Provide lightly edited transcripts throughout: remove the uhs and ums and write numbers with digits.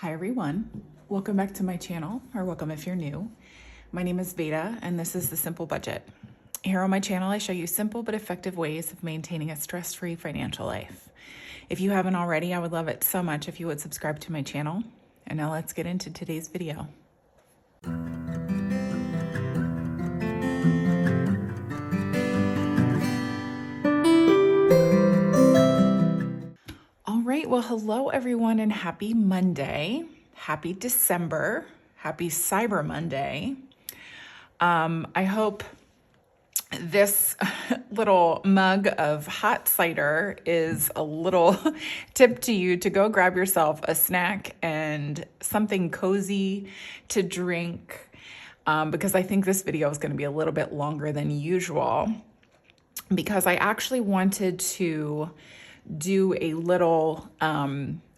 Hi everyone, welcome back to my channel, or welcome if you're new. My name is Veda and this is The Simple Budget. Here on my channel I show you simple but effective ways of maintaining a stress-free financial life. If you haven't already, I would love it so much if you would subscribe to my channel. And now let's get into today's video. All right, well, hello everyone and happy Monday. Happy December. Happy Cyber Monday. I hope this little mug of hot cider is a little tip to you to go grab yourself a snack and something cozy to drink, because I think this video is going to be a little bit longer than usual, because I actually wanted to do a little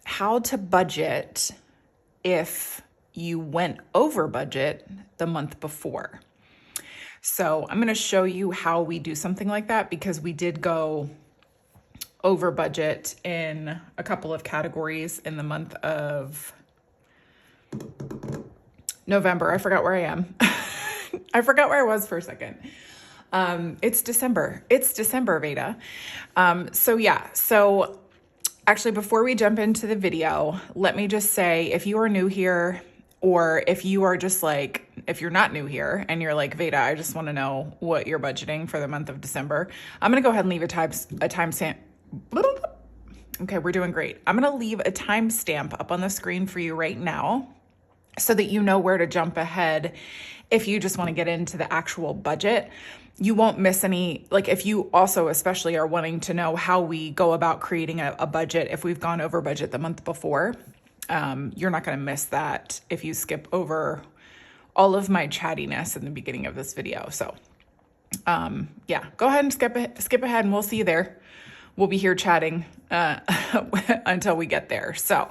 how to budget if you went over budget the month before. So I'm going to show you how we do something like that, because we did go over budget in a couple of categories in the month of November. I forgot where I am. I forgot where I was for a second. It's December. It's December, Veda. So actually, before we jump into the video, let me just say, if you are new here, or if you are just like, if you're not new here and you're like, Veda, I just want to know what you're budgeting for the month of December, I'm going to go ahead and leave a timestamp. Okay, we're doing great. I'm going to leave a timestamp up on the screen for you right now so that you know where to jump ahead if you just want to get into the actual budget. You won't miss any, like if you also especially are wanting to know how we go about creating a budget if we've gone over budget the month before, you're not going to miss that if you skip over all of my chattiness in the beginning of this video. So yeah, go ahead and skip ahead and we'll see you there. We'll be here chatting until we get there. So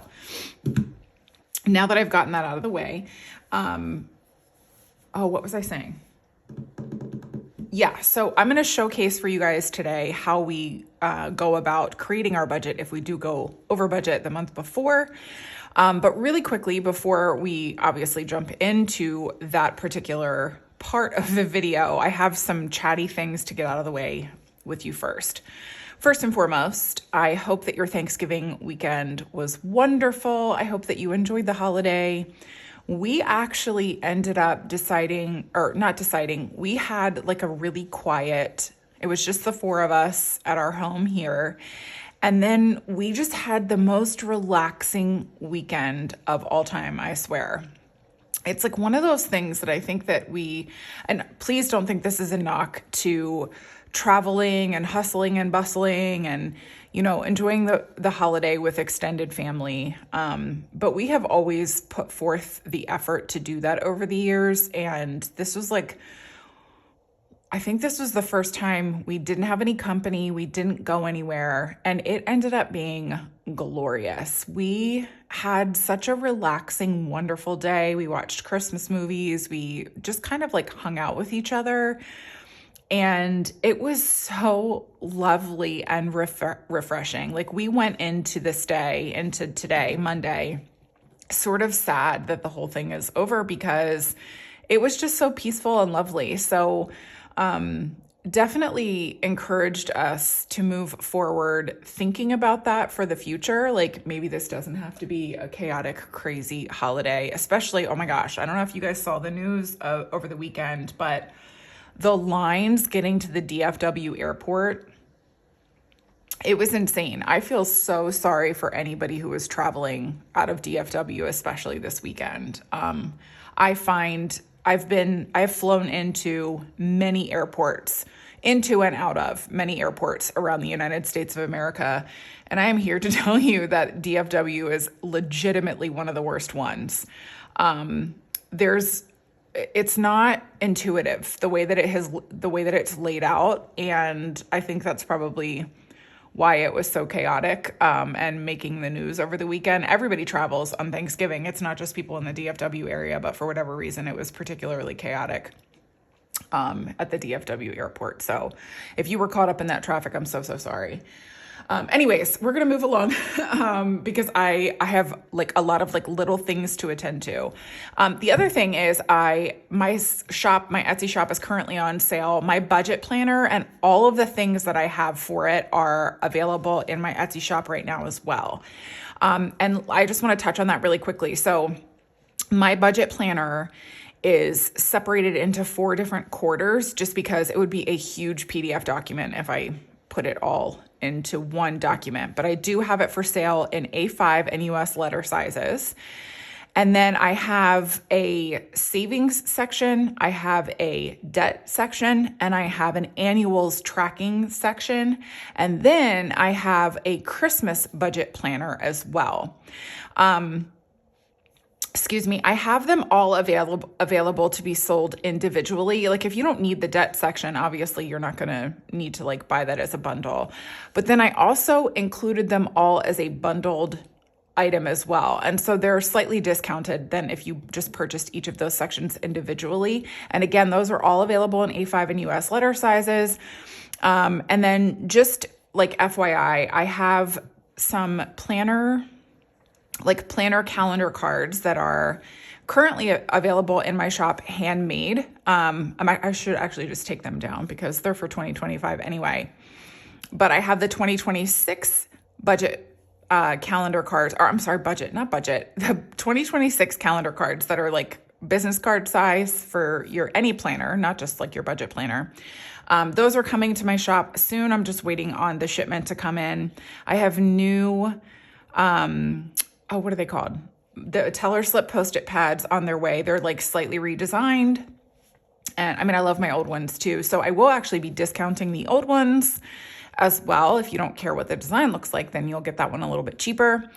now that I've gotten that out of the way, what was I saying? Yeah, so I'm going to showcase for you guys today how we go about creating our budget if we do go over budget the month before. But really quickly, before we obviously jump into that particular part of the video, I have some chatty things to get out of the way with you first. First and foremost, I hope that your Thanksgiving weekend was wonderful. I hope that you enjoyed the holiday. We actually ended up we had like a really quiet, it was just the four of us at our home here. And then we just had the most relaxing weekend of all time, I swear. It's like one of those things that I think that and please don't think this is a knock to traveling and hustling and bustling and, enjoying the holiday with extended family. But we have always put forth the effort to do that over the years. And this was I think this was the first time we didn't have any company. We didn't go anywhere. And it ended up being glorious. We had such a relaxing, wonderful day. We watched Christmas movies. We just kind of hung out with each other. And it was so lovely and refreshing. We went into today, Monday, sort of sad that the whole thing is over, because it was just so peaceful and lovely. So definitely encouraged us to move forward thinking about that for the future. Maybe this doesn't have to be a chaotic, crazy holiday, especially, oh my gosh, I don't know if you guys saw the news over the weekend, but the lines getting to the DFW airport, it was insane. I feel so sorry for anybody who was traveling out of DFW, especially this weekend. I've flown into many airports, into and out of many airports around the United States of America. And I am here to tell you that DFW is legitimately one of the worst ones. It's not intuitive the way that it's laid out. And I think that's probably why it was so chaotic and making the news over the weekend. Everybody travels on Thanksgiving. It's not just people in the DFW area, but for whatever reason, it was particularly chaotic at the DFW airport. So if you were caught up in that traffic, I'm so sorry. Anyways, we're going to move along because I have like a lot of like little things to attend to. The other thing is my Etsy shop is currently on sale. My budget planner and all of the things that I have for it are available in my Etsy shop right now as well. And I just want to touch on that really quickly. So my budget planner is separated into 4 different quarters just because it would be a huge PDF document if I put it all into one document. But I do have it for sale in A5 and US letter sizes. And then I have a savings section, I have a debt section, and I have an annuals tracking section. And then I have a Christmas budget planner as well. I have them all available to be sold individually. Like if you don't need the debt section, obviously you're not going to need to like buy that as a bundle. But then I also included them all as a bundled item as well. And so they're slightly discounted than if you just purchased each of those sections individually. And again, those are all available in A5 and US letter sizes. And then just like FYI, I have some planner calendar cards that are currently available in my shop, handmade. I should actually just take them down because they're for 2025 anyway. But I have the 2026 budget calendar cards, or I'm sorry, not budget, the 2026 calendar cards that are like business card size for your any planner, not just like your budget planner. Those are coming to my shop soon. I'm just waiting on the shipment to come in. I have new, what are they called? The teller slip Post-it pads on their way. They're like slightly redesigned. And I mean, I love my old ones too. So I will actually be discounting the old ones as well. If you don't care what the design looks like, then you'll get that one a little bit cheaper.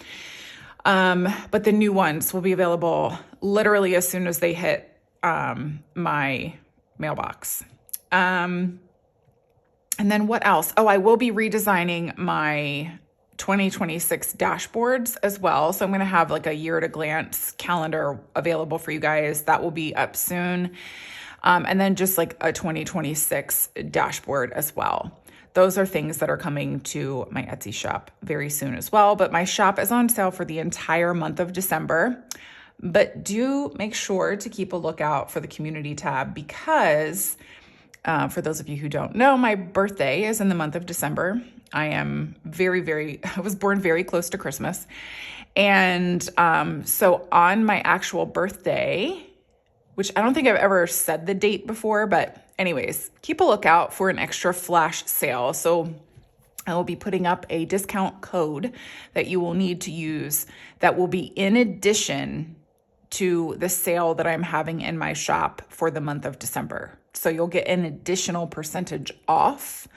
But the new ones will be available literally as soon as they hit my mailbox. And then what else? Oh, I will be redesigning my 2026 dashboards as well. So I'm going to have like a year at a glance calendar available for you guys. That will be up soon. And then just like a 2026 dashboard as well. Those are things that are coming to my Etsy shop very soon as well. But my shop is on sale for the entire month of December. But do make sure to keep a lookout for the community tab because for those of you who don't know, my birthday is in the month of December. I am I was born very close to Christmas. And so on my actual birthday, which I don't think I've ever said the date before, but anyways, keep a lookout for an extra flash sale. So I will be putting up a discount code that you will need to use that will be in addition to the sale that I'm having in my shop for the month of December. So you'll get an additional percentage off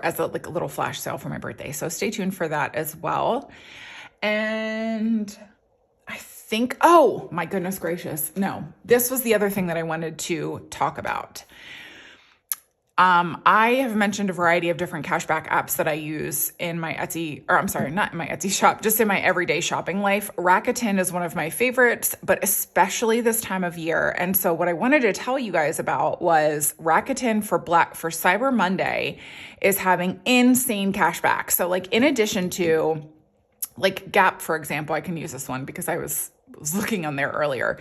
as a little flash sale for my birthday. So stay tuned for that as well. And I think, oh my goodness gracious. No, this was the other thing that I wanted to talk about. I have mentioned a variety of different cashback apps that I use in my Etsy, or I'm sorry, not in my Etsy shop, just in my everyday shopping life. Rakuten is one of my favorites, but especially this time of year. And so what I wanted to tell you guys about was Rakuten for Cyber Monday is having insane cashback. So like in addition to like Gap, for example, I can use this one because I was looking on there earlier.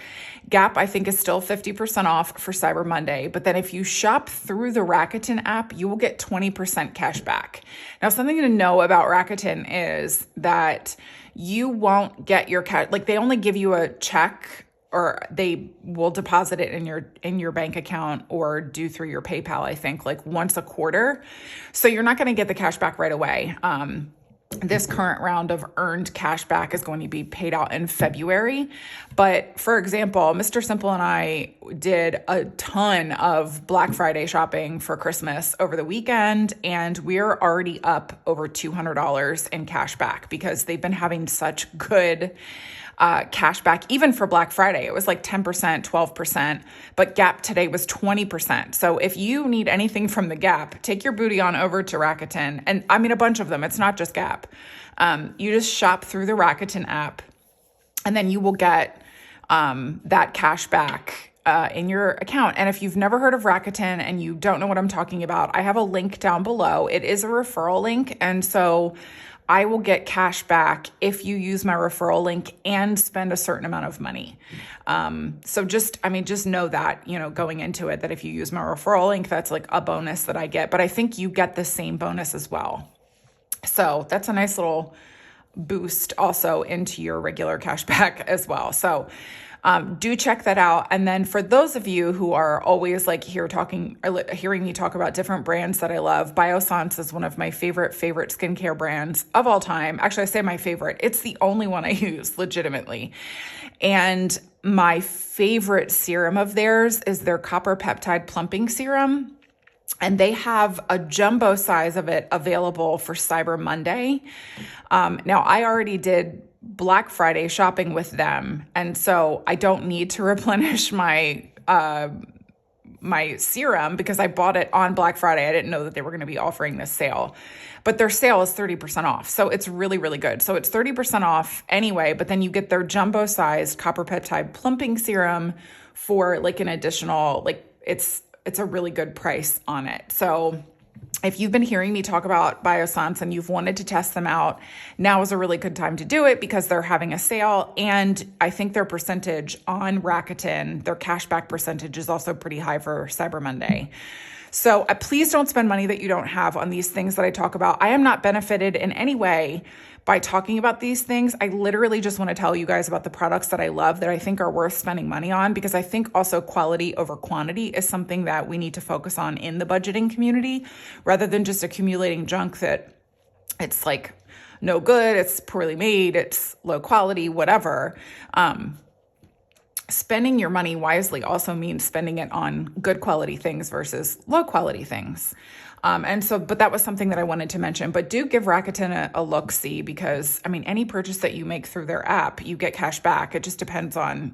Gap, I think, is still 50% off for Cyber Monday. But then if you shop through the Rakuten app, you will get 20% cash back. Now, something to know about Rakuten is that you won't get your cash, like they only give you a check or they will deposit it in your bank account or do through your PayPal, I think, like once a quarter. So you're not going to get the cash back right away. This current round of earned cash back is going to be paid out in February. But for example, Mr. Simple and I did a ton of Black Friday shopping for Christmas over the weekend, and we're already up over $200 in cash back because they've been having such good cash back. Even for Black Friday, it was like 10%, 12%, but Gap today was 20%. So if you need anything from the Gap, take your booty on over to Rakuten. And I mean, a bunch of them, it's not just Gap. You just shop through the Rakuten app and then you will get that cash back in your account. And if you've never heard of Rakuten and you don't know what I'm talking about, I have a link down below. It is a referral link. And so I will get cash back if you use my referral link and spend a certain amount of money. So just know that, going into it, that if you use my referral link, that's like a bonus that I get, but I think you get the same bonus as well. So that's a nice little boost also into your regular cash back as well. So do check that out. And then for those of you who are always like hearing me talk about different brands that I love, Biossance is one of my favorite skincare brands of all time. Actually, I say my favorite. It's the only one I use legitimately. And my favorite serum of theirs is their copper peptide plumping serum. And they have a jumbo size of it available for Cyber Monday. Now, I already did Black Friday shopping with them, and so I don't need to replenish my my serum because I bought it on Black Friday. I didn't know that they were going to be offering this sale, but their sale is 30% off. So it's really, really good. So it's 30% off anyway, but then you get their jumbo sized copper peptide plumping serum for like an additional, like it's a really good price on it. So if you've been hearing me talk about Biossance and you've wanted to test them out, now is a really good time to do it because they're having a sale. And I think their percentage on Rakuten, their cashback percentage is also pretty high for Cyber Monday. So please don't spend money that you don't have on these things that I talk about. I am not benefited in any way by talking about these things. I literally just want to tell you guys about the products that I love that I think are worth spending money on, because I think also quality over quantity is something that we need to focus on in the budgeting community rather than just accumulating junk that it's like no good, it's poorly made, it's low quality, whatever. Spending your money wisely also means spending it on good quality things versus low quality things. But that was something that I wanted to mention. But do give Rakuten a look-see because, any purchase that you make through their app, you get cash back. It just depends on,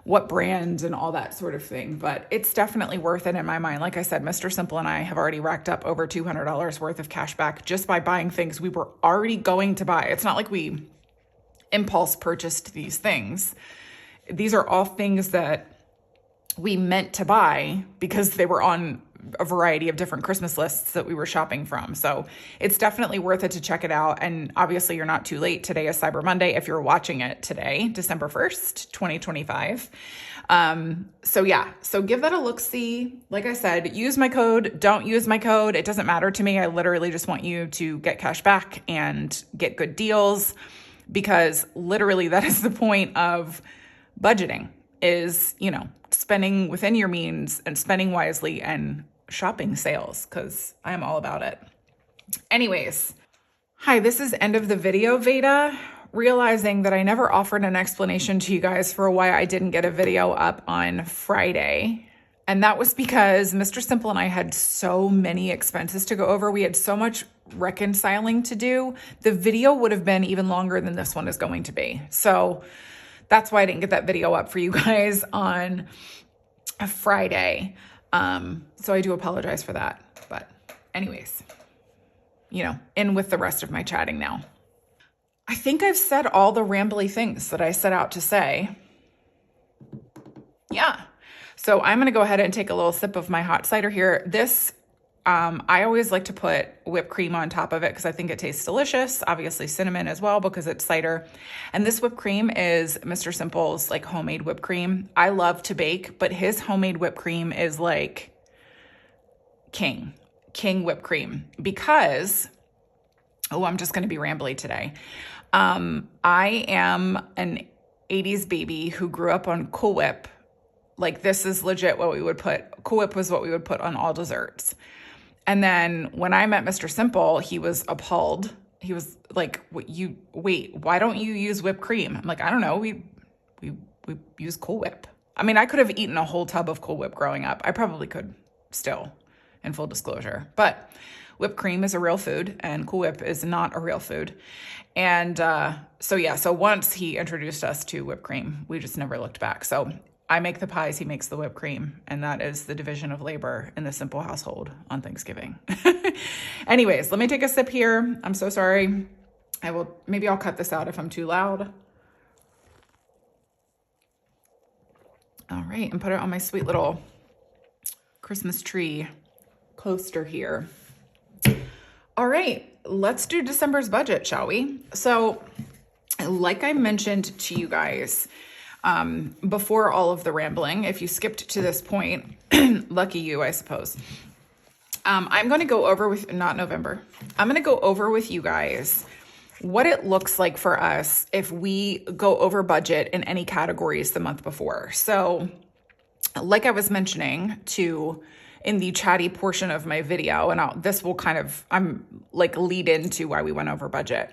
what brand and all that sort of thing. But it's definitely worth it in my mind. Like I said, Mr. Simple and I have already racked up over $200 worth of cash back just by buying things we were already going to buy. It's not like we impulse purchased these things. These are all things that we meant to buy because they were on a variety of different Christmas lists that we were shopping from. So it's definitely worth it to check it out. And obviously you're not too late. Today is Cyber Monday if you're watching it today, December 1st, 2025. So give that a look-see. Like I said, use my code, don't use my code. It doesn't matter to me. I literally just want you to get cash back and get good deals because literally that is the point of budgeting is, spending within your means and spending wisely and shopping sales because I am all about it. Anyways, hi, this is end of the video, Veda. Realizing that I never offered an explanation to you guys for why I didn't get a video up on Friday. And that was because Mr. Simple and I had so many expenses to go over. We had so much reconciling to do. The video would have been even longer than this one is going to be. So that's why I didn't get that video up for you guys on a Friday. So I do apologize for that. But anyways, in with the rest of my chatting now. I think I've said all the rambly things that I set out to say. Yeah. So I'm going to go ahead and take a little sip of my hot cider here. This I always like to put whipped cream on top of it because I think it tastes delicious. Obviously cinnamon as well because it's cider. And this whipped cream is Mr. Simple's like homemade whipped cream. I love to bake, but his homemade whipped cream is like king whipped cream because, I'm just going to be rambly today. I am an 80s baby who grew up on Cool Whip. Like this is legit what we would put. Cool Whip was what we would put on all desserts. And then when I met Mr. Simple, he was appalled. He was like, why don't you use whipped cream? I'm like, I don't know. We use Cool Whip. I could have eaten a whole tub of Cool Whip growing up. I probably could still, in full disclosure. But whipped cream is a real food and Cool Whip is not a real food. And so once he introduced us to whipped cream, we just never looked back. So I make the pies, he makes the whipped cream, and that is the division of labor in the Simple household on Thanksgiving. Anyways, let me take a sip here. I'm so sorry. Maybe I'll cut this out if I'm too loud. All right, and put it on my sweet little Christmas tree coaster here. All right, let's do December's budget, shall we? So, like I mentioned to you guys before all of the rambling, if you skipped to this point, lucky you, I suppose. I'm going to go over with, not November, I'm going to go over with you guys what it looks like for us if we go over budget in any categories the month before. So, like I was mentioning in the chatty portion of my video, and this will I'm like lead into why we went over budget.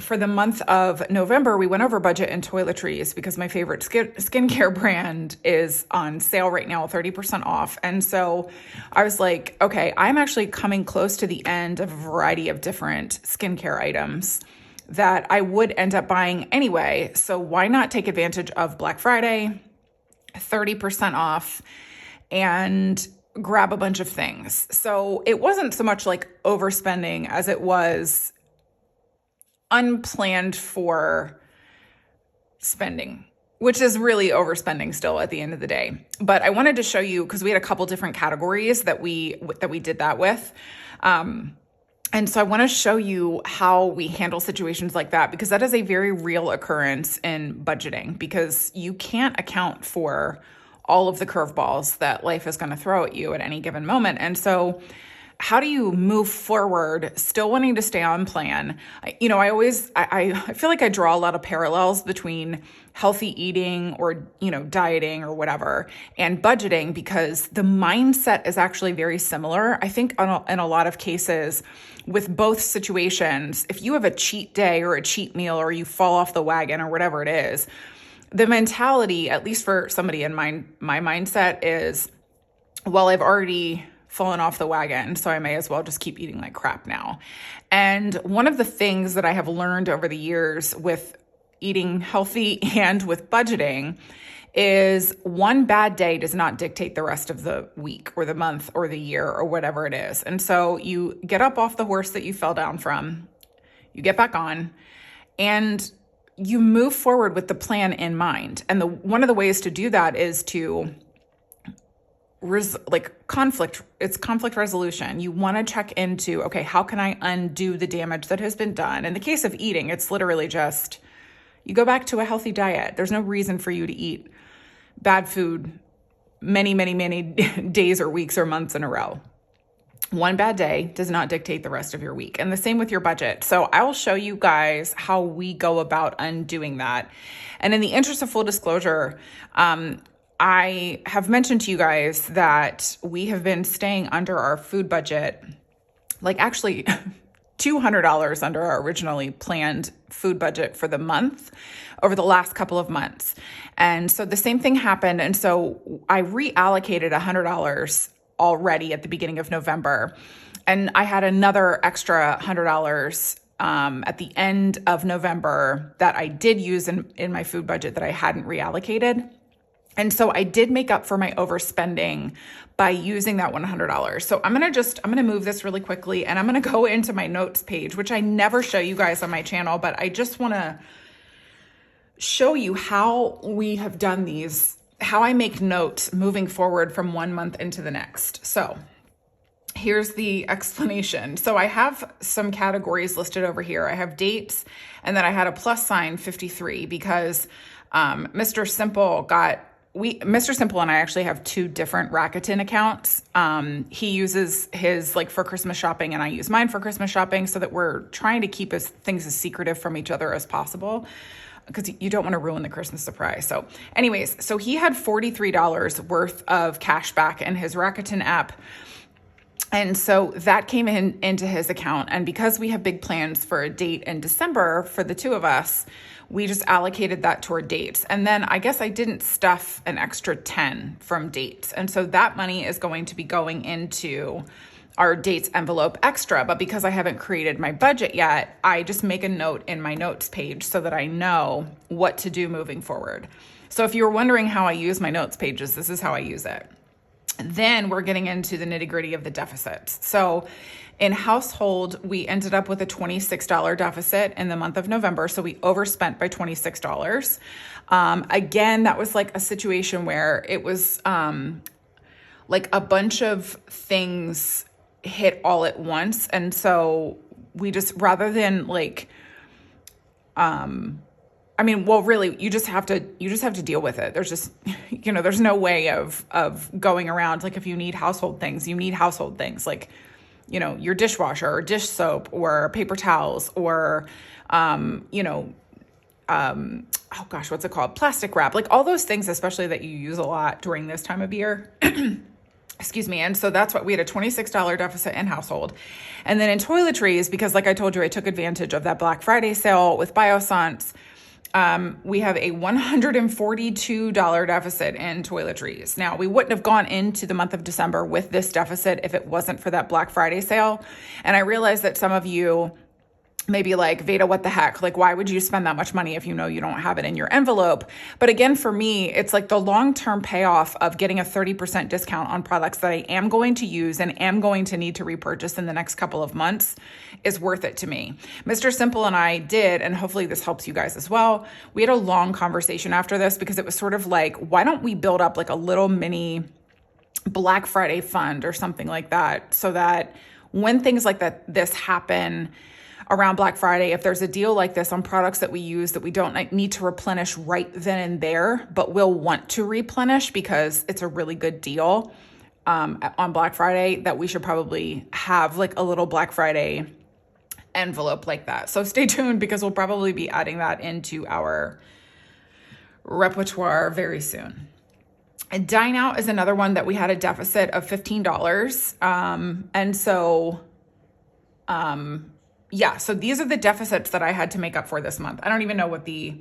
For the month of November, we went over budget in toiletries because my favorite skincare brand is on sale right now, 30% off. And so I was like, okay, I'm actually coming close to the end of a variety of different skincare items that I would end up buying anyway. So why not take advantage of Black Friday, 30% off, and grab a bunch of things. So it wasn't so much like overspending as it was unplanned for spending, which is really overspending still at the end of the day. But I wanted to show you, because we had a couple different categories that we did that with. And so I want to show you how we handle situations like that, because that is a very real occurrence in budgeting, because you can't account for all of the curveballs that life is going to throw at you at any given moment. And so how do you move forward still wanting to stay on plan? I feel like I draw a lot of parallels between healthy eating or, dieting or whatever and budgeting, because the mindset is actually very similar. I think in a lot of cases with both situations, if you have a cheat day or a cheat meal or you fall off the wagon or whatever it is, the mentality, at least for somebody in my mindset, is, well, I've already fallen off the wagon, so I may as well just keep eating like crap now. And one of the things that I have learned over the years with eating healthy and with budgeting is one bad day does not dictate the rest of the week or the month or the year or whatever it is. And so you get up off the horse that you fell down from, you get back on, and you move forward with the plan in mind. And one of the ways to do that is to conflict resolution. You want to check into, okay, how can I undo the damage that has been done? In the case of eating, it's literally just, you go back to a healthy diet. There's no reason for you to eat bad food many, many, many days or weeks or months in a row. One bad day does not dictate the rest of your week. And the same with your budget. So I will show you guys how we go about undoing that. And in the interest of full disclosure, I have mentioned to you guys that we have been staying under our food budget, like actually $200 under our originally planned food budget for the month over the last couple of months. And so the same thing happened. And so I reallocated $100 already at the beginning of November. And I had another extra $100 at the end of November that I did use in my food budget that I hadn't reallocated. And so I did make up for my overspending by using that $100. So I'm going to move this really quickly, and I'm going to go into my notes page, which I never show you guys on my channel, but I just want to show you how we have done these, how I make notes moving forward from one month into the next. So here's the explanation. So I have some categories listed over here. I have dates, and then I had a plus sign 53 because Mr. Simple and I actually have two different Rakuten accounts. He uses his for Christmas shopping, and I use mine for Christmas shopping, so that we're trying to keep things as secretive from each other as possible, because you don't want to ruin the Christmas surprise. So anyways, so he had $43 worth of cashback in his Rakuten app. And so that came into his account. And because we have big plans for a date in December for the two of us, we just allocated that toward dates. And then I guess I didn't stuff an extra 10 from dates. And so that money is going to be going into our dates envelope extra. But because I haven't created my budget yet, I just make a note in my notes page so that I know what to do moving forward. So if you were wondering how I use my notes pages, this is how I use it. Then we're getting into the nitty gritty of the deficits. So in household, we ended up with a $26 deficit in the month of November. So we overspent by $26. Again, that was like a situation where it was like a bunch of things hit all at once. And so we just, rather than like, really, you just have to deal with it. There's just, there's no way of going around. Like if you need household things, you need household things like, your dishwasher or dish soap or paper towels or, what's it called? Plastic wrap, like all those things, especially that you use a lot during this time of year. Excuse me. And so that's what we had, a $26 deficit in household. And then in toiletries, because like I told you, I took advantage of that Black Friday sale with Biossance. We have a $142 deficit in toiletries. Now, we wouldn't have gone into the month of December with this deficit if it wasn't for that Black Friday sale. And I realize that some of you may be like, Veda, what the heck? Like, why would you spend that much money if you know you don't have it in your envelope? But again, for me, it's like the long-term payoff of getting a 30% discount on products that I am going to use and am going to need to repurchase in the next couple of months is worth it to me. Mr. Simple and I did, and hopefully this helps you guys as well. We had a long conversation after this because it was sort of like, why don't we build up like a little mini Black Friday fund or something like that, so that when things like this happen around Black Friday, if there's a deal like this on products that we use that we don't need to replenish right then and there, but we'll want to replenish because it's a really good deal on Black Friday, that we should probably have like a little Black Friday envelope like that. So stay tuned because we'll probably be adding that into our repertoire very soon. And Dine Out is another one that we had a deficit of $15. So these are the deficits that I had to make up for this month. I don't even know what the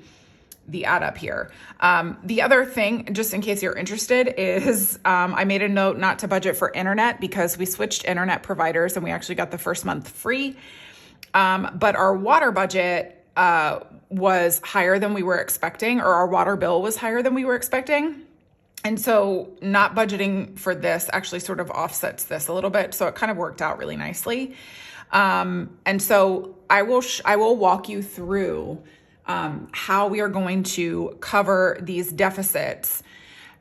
add up here. The other thing, just in case you're interested, is I made a note not to budget for internet because we switched internet providers and we actually got the first month free. But our water budget was higher than we were expecting, or our water bill was higher than we were expecting. And so not budgeting for this actually sort of offsets this a little bit. So it kind of worked out really nicely. And so I will walk you through how we are going to cover these deficits.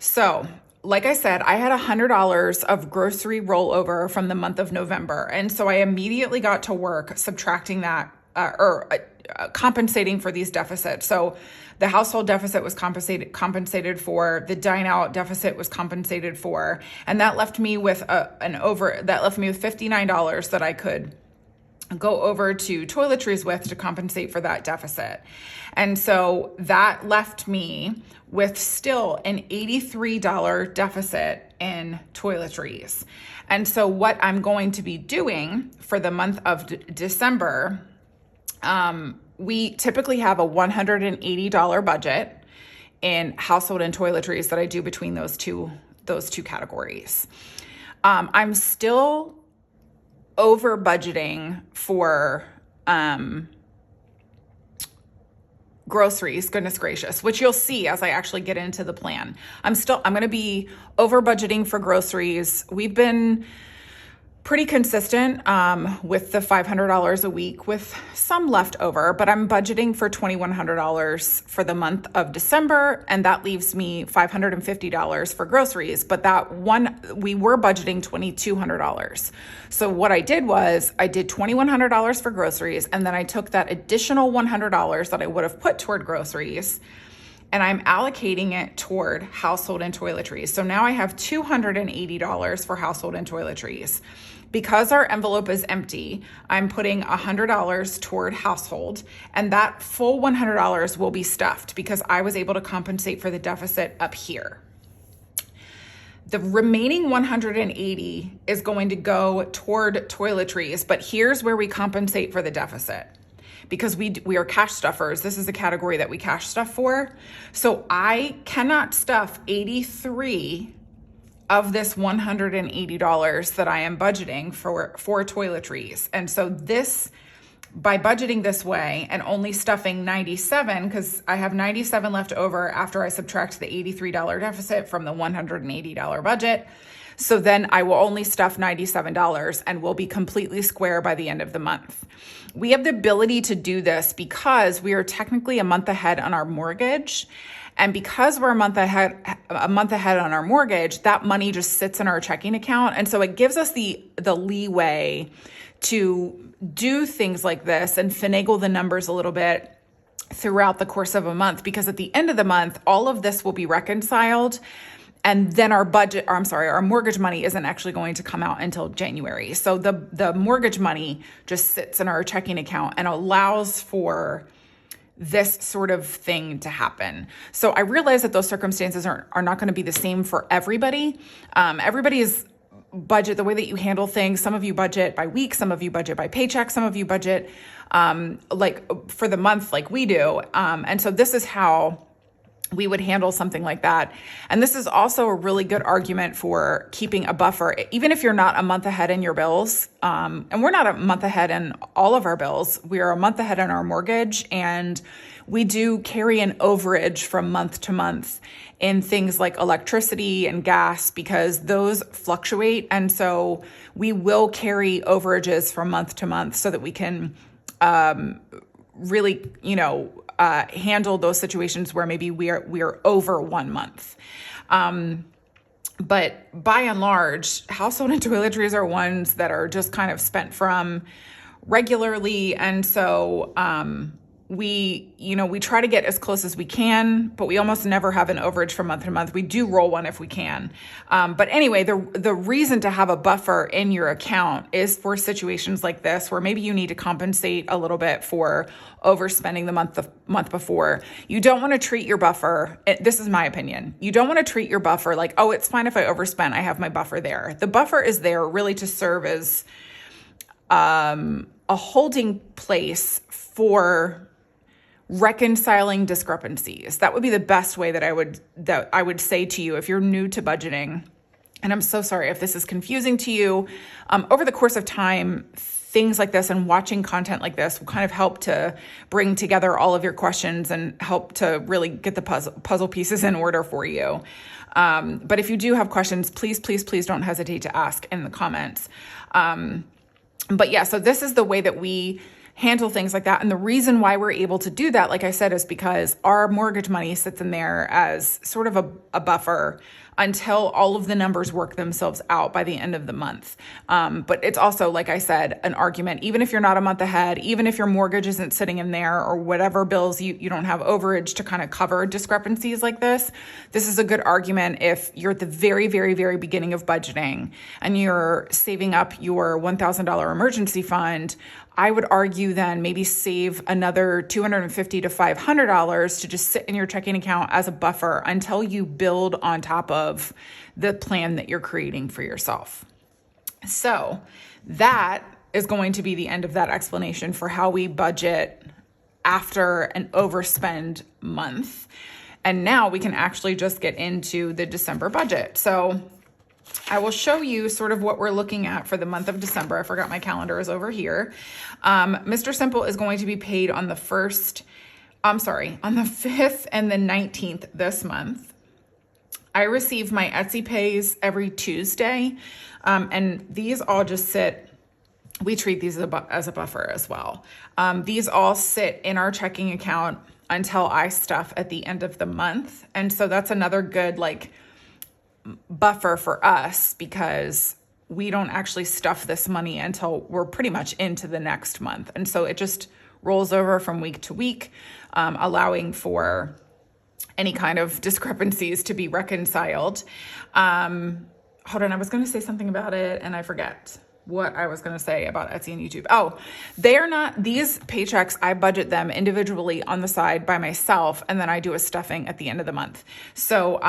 So like I said, I had $100 of grocery rollover from the month of November. And so I immediately got to work subtracting that compensating for these deficits. So the household deficit was compensated for, the dine out deficit was compensated for, and that left me with $59 that I could go over to toiletries with to compensate for that deficit. And so that left me with still an $83 deficit in toiletries. And so what I'm going to be doing for the month of December, we typically have a $180 budget in household and toiletries that I do between those two categories. I'm still over budgeting for groceries, goodness gracious, which you'll see as I actually get into the plan. I'm going to be over budgeting for groceries. We've been pretty consistent with the $500 a week with some left over, but I'm budgeting for $2,100 for the month of December, and that leaves me $550 for groceries. But we were budgeting $2,200. So what I did was I did $2,100 for groceries, and then I took that additional $100 that I would have put toward groceries, and I'm allocating it toward household and toiletries. So now I have $280 for household and toiletries. Because our envelope is empty, I'm putting $100 toward household, and that full $100 will be stuffed because I was able to compensate for the deficit up here. The remaining $180 is going to go toward toiletries, but here's where we compensate for the deficit. Because we are cash stuffers, this is a category that we cash stuff for. So I cannot stuff 83 of this $180 that I am budgeting for toiletries. And so by budgeting this way and only stuffing 97, because I have 97 left over after I subtract the $83 deficit from the $180 budget. So then I will only stuff $97 and we'll be completely square by the end of the month. We have the ability to do this because we are technically a month ahead on our mortgage. And because we're a month ahead on our mortgage, that money just sits in our checking account. And so it gives us the leeway to do things like this and finagle the numbers a little bit throughout the course of a month, because at the end of the month, all of this will be reconciled. And then our mortgage money isn't actually going to come out until January. So the mortgage money just sits in our checking account and allows for this sort of thing to happen. So I realize that those circumstances are not going to be the same for everybody. Everybody's budget, the way that you handle things, some of you budget by week, some of you budget by paycheck, some of you budget like for the month like we do. And so this is how we would handle something like that. And this is also a really good argument for keeping a buffer, even if you're not a month ahead in your bills. And we're not a month ahead in all of our bills. We are a month ahead on our mortgage, and we do carry an overage from month to month in things like electricity and gas, because those fluctuate. And so we will carry overages from month to month so that we can really, handle those situations where maybe we are over 1 month. But by and large, household and toiletries are ones that are just kind of spent from regularly. And so we try to get as close as we can, but we almost never have an overage from month to month. We do roll one if we can. But anyway, the reason to have a buffer in your account is for situations like this, where maybe you need to compensate a little bit for overspending the month before. You don't want to treat your buffer, this is my opinion, you don't want to treat your buffer like, oh, it's fine if I overspend, I have my buffer there. The buffer is there really to serve as a holding place for reconciling discrepancies. That would be the best way that I would say to you if you're new to budgeting. And I'm so sorry if this is confusing to you. Over the course of time, things like this and watching content like this will kind of help to bring together all of your questions and help to really get the puzzle pieces in order for you. But if you do have questions, please don't hesitate to ask in the comments. But yeah, so this is the way that we handle things like that. And the reason why we're able to do that, like I said, is because our mortgage money sits in there as sort of a buffer until all of the numbers work themselves out by the end of the month. But it's also, like I said, an argument, even if you're not a month ahead, even if your mortgage isn't sitting in there or whatever bills you don't have overage to kind of cover discrepancies like this. This is a good argument if you're at the very, very, very beginning of budgeting and you're saving up your $1,000 emergency fund. I would argue then maybe save another $250 to $500 to just sit in your checking account as a buffer until you build on top of the plan that you're creating for yourself. So that is going to be the end of that explanation for how we budget after an overspend month. And now we can actually just get into the December budget. So I will show you sort of what we're looking at for the month of December. I forgot my calendar is over here. Mr. Simple is going to be paid on the 5th and the 19th this month. I receive my Etsy pays every Tuesday. And these all just sit, we treat these as a buffer as well. These all sit in our checking account until I stuff at the end of the month. And so that's another good buffer for us, because we don't actually stuff this money until we're pretty much into the next month. And so it just rolls over from week to week, allowing for any kind of discrepancies to be reconciled. Hold on, I was going to say something about it and I forget what I was going to say about Etsy and YouTube. Oh, they are not, these paychecks, I budget them individually on the side by myself, and then I do a stuffing at the end of the month. So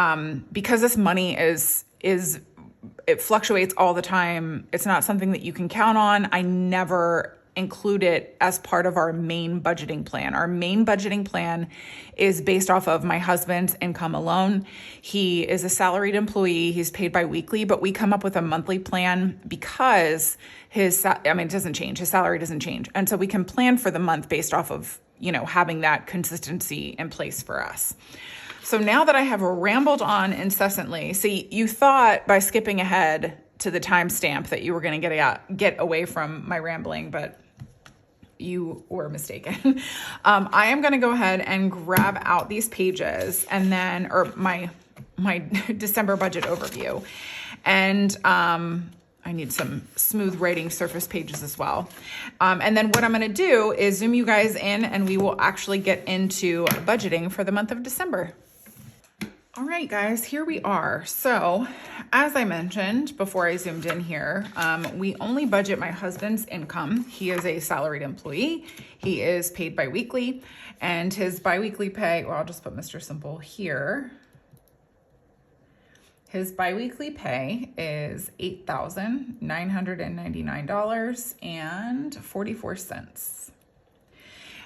because this money it fluctuates all the time, it's not something that you can count on. I never include it as part of our main budgeting plan. Our main budgeting plan is based off of my husband's income alone. He is a salaried employee. He's paid bi-weekly, but we come up with a monthly plan because it doesn't change. His salary doesn't change. And so we can plan for the month based off of, having that consistency in place for us. So now that I have rambled on incessantly, see, you thought by skipping ahead to the timestamp that you were going to get away from my rambling, but you were mistaken. I am going to go ahead and grab out these pages and then, or my December budget overview. And I need some smooth writing surface pages as well. And then what I'm going to do is zoom you guys in and we will actually get into budgeting for the month of December. All right, guys, here we are. So as I mentioned before I zoomed in here, we only budget my husband's income. He is a salaried employee. He is paid biweekly, and his biweekly pay, well, I'll just put Mr. Simple here. His biweekly pay is $8,999.44.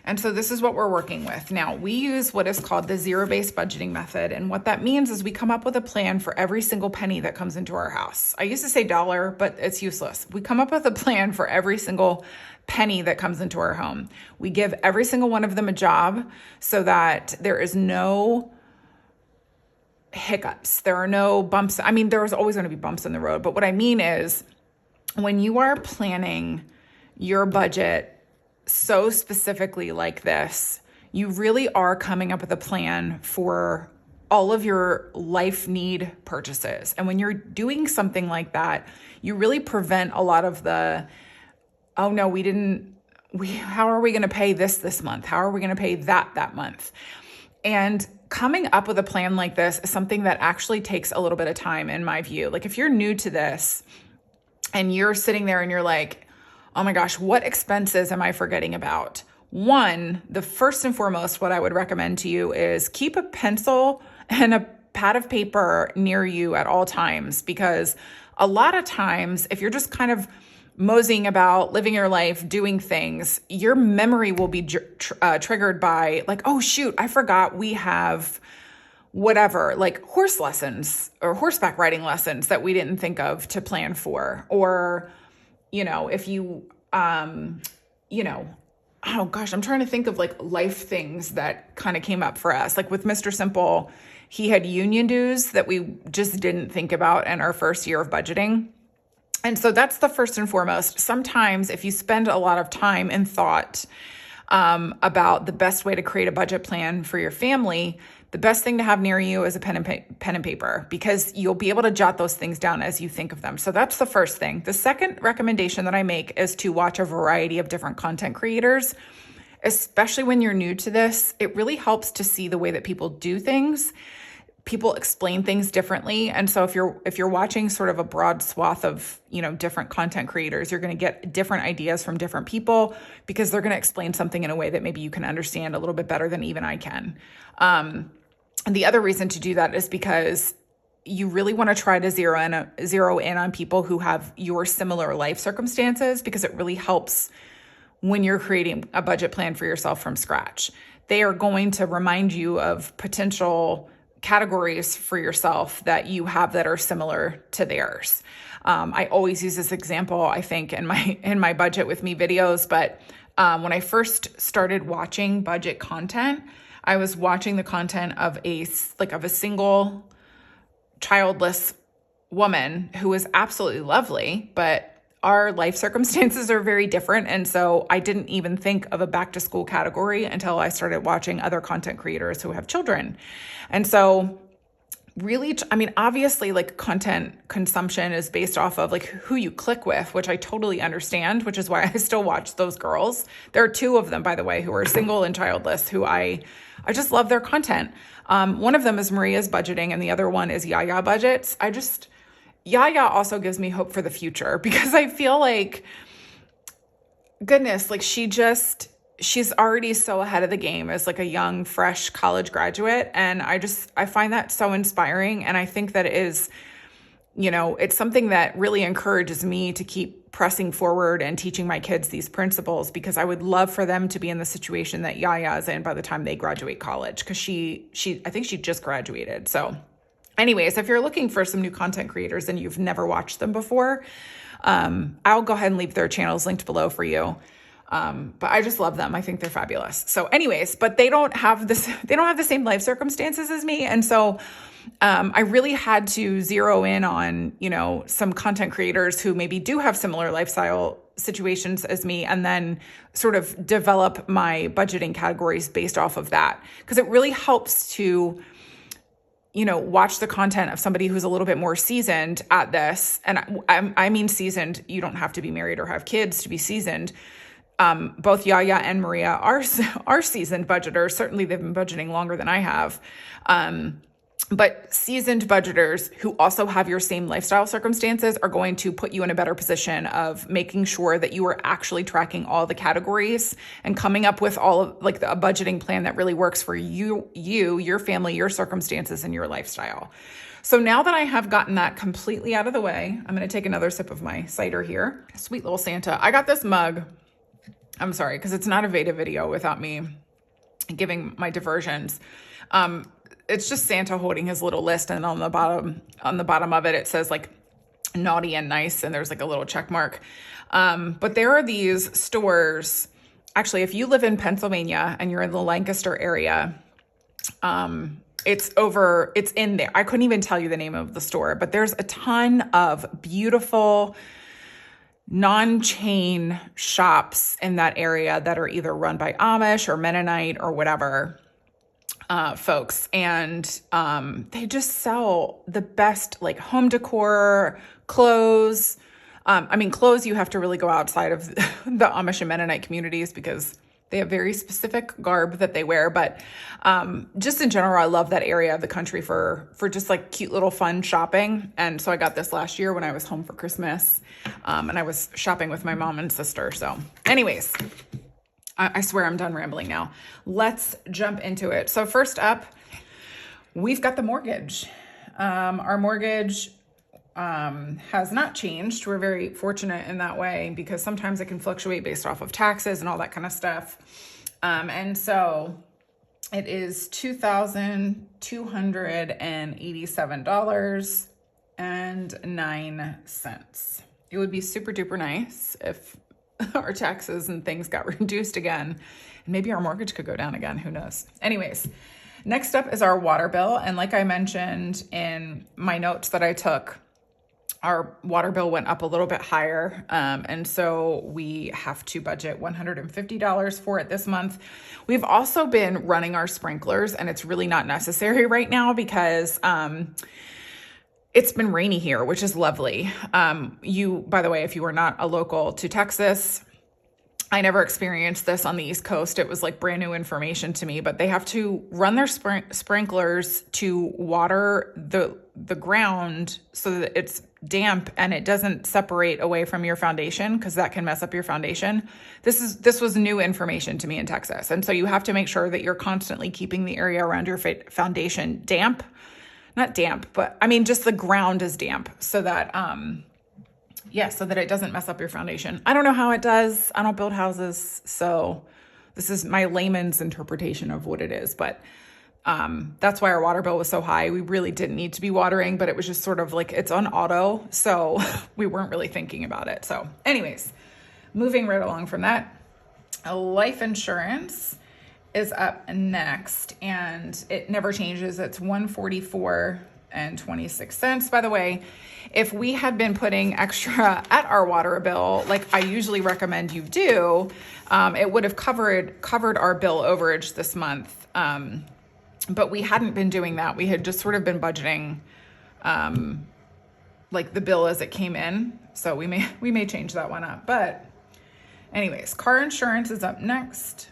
And so this is what we're working with. Now, we use what is called the zero-based budgeting method. And what that means is we come up with a plan for every single penny that comes into our house. I used to say dollar, but it's useless. We come up with a plan for every single penny that comes into our home. We give every single one of them a job so that there is no hiccups. There are no bumps. I mean, there's always going to be bumps in the road. But what I mean is when you are planning your budget so specifically like this, you really are coming up with a plan for all of your life need purchases. And when you're doing something like that, you really prevent a lot of the, oh no, how are we going to pay this month? How are we going to pay that month? And coming up with a plan like this is something that actually takes a little bit of time in my view. Like if you're new to this and you're sitting there and you're like, oh my gosh, what expenses am I forgetting about? One, the first and foremost, what I would recommend to you is keep a pencil and a pad of paper near you at all times, because a lot of times, if you're just kind of moseying about, living your life, doing things, your memory will be triggered by like, oh shoot, I forgot we have whatever, like horse lessons or horseback riding lessons that we didn't think of to plan for. Or if you, oh gosh, I'm trying to think of like life things that kind of came up for us. Like with Mr. Simple, he had union dues that we just didn't think about in our first year of budgeting. And so that's the first and foremost. Sometimes if you spend a lot of time and thought about the best way to create a budget plan for your family, the best thing to have near you is a pen and paper, because you'll be able to jot those things down as you think of them. So that's the first thing. The second recommendation that I make is to watch a variety of different content creators, especially when you're new to this. It really helps to see the way that people do things. People explain things differently. And so if you're watching sort of a broad swath of, different content creators, you're going to get different ideas from different people because they're going to explain something in a way that maybe you can understand a little bit better than even I can. And the other reason to do that is because you really want to try to zero in on people who have your similar life circumstances, because it really helps when you're creating a budget plan for yourself from scratch. They are going to remind you of potential categories for yourself that you have that are similar to theirs. I always use this example, I think, in my Budget With Me videos, but when I first started watching budget content, I was watching the content of a single childless woman who was absolutely lovely, but our life circumstances are very different. And so I didn't even think of a back to school category until I started watching other content creators who have children. And so really, obviously like content consumption is based off of like who you click with, which I totally understand, which is why I still watch those girls. There are two of them, by the way, who are single and childless, who I just love their content. One of them is Maria's Budgeting and the other one is Yaya Budgets. Yaya also gives me hope for the future, because I feel like, goodness, like she's already so ahead of the game as like a young, fresh college graduate. And I find that so inspiring. And I think that it is, it's something that really encourages me to keep pressing forward and teaching my kids these principles, because I would love for them to be in the situation that Yaya is in by the time they graduate college. Cause I think she just graduated. So anyways, if you're looking for some new content creators and you've never watched them before, I'll go ahead and leave their channels linked below for you. But I just love them. I think they're fabulous. So anyways, but they don't have the same life circumstances as me. And so, I really had to zero in on, some content creators who maybe do have similar lifestyle situations as me, and then sort of develop my budgeting categories based off of that. Because it really helps to, watch the content of somebody who's a little bit more seasoned at this. And I mean seasoned, you don't have to be married or have kids to be seasoned. Both Yaya and Maria are seasoned budgeters. Certainly they've been budgeting longer than I have. But seasoned budgeters who also have your same lifestyle circumstances are going to put you in a better position of making sure that you are actually tracking all the categories and coming up with all of a budgeting plan that really works for you, your family, your circumstances, and your lifestyle. So now that I have gotten that completely out of the way, I'm going to take another sip of my cider here. Sweet little Santa. I got this mug. I'm sorry, because it's not a Veda video without me giving my diversions. It's just Santa holding his little list, and on the bottom of it, it says naughty and nice, and there's a little check mark. But there are these stores. Actually, if you live in Pennsylvania and you're in the Lancaster area, it's in there. I couldn't even tell you the name of the store, but there's a ton of beautiful non-chain shops in that area that are either run by Amish or Mennonite or whatever folks. And they just sell the best home decor, clothes. Clothes, you have to really go outside of the Amish and Mennonite communities because they have very specific garb that they wear. But just in general, I love that area of the country for just cute little fun shopping. And so I got this last year when I was home for Christmas, and I was shopping with my mom and sister. So anyways, I swear I'm done rambling now. Let's jump into it. So first up, we've got the mortgage. Our mortgage has not changed. We're very fortunate in that way because sometimes it can fluctuate based off of taxes and all that kind of stuff. And so it is $2,287.09. It would be super duper nice if our taxes and things got reduced again, and maybe our mortgage could go down again. Who knows? Anyways, next up is our water bill. And like I mentioned in my notes that I took, our water bill went up a little bit higher. And so we have to budget $150 for it this month. We've also been running our sprinklers, and it's really not necessary right now because, it's been rainy here, which is lovely. By the way, if you are not a local to Texas, I never experienced this on the East Coast. It was brand new information to me, but they have to run their sprinklers to water the ground so that it's damp and it doesn't separate away from your foundation, because that can mess up your foundation. This was new information to me in Texas. And so you have to make sure that you're constantly keeping the area around your foundation damp. Not damp, but just the ground is damp so that, so that it doesn't mess up your foundation. I don't know how it does. I don't build houses. So this is my layman's interpretation of what it is. But that's why our water bill was so high. We really didn't need to be watering, but it was just sort of it's on auto. So we weren't really thinking about it. So anyways, moving right along from that, life insurance is up next, and it never changes. It's $144.26. By the way, if we had been putting extra at our water bill, like I usually recommend you do, it would have covered our bill overage this month. But we hadn't been doing that. We had just sort of been budgeting the bill as it came in. So we may change that one up. But anyways, car insurance is up next.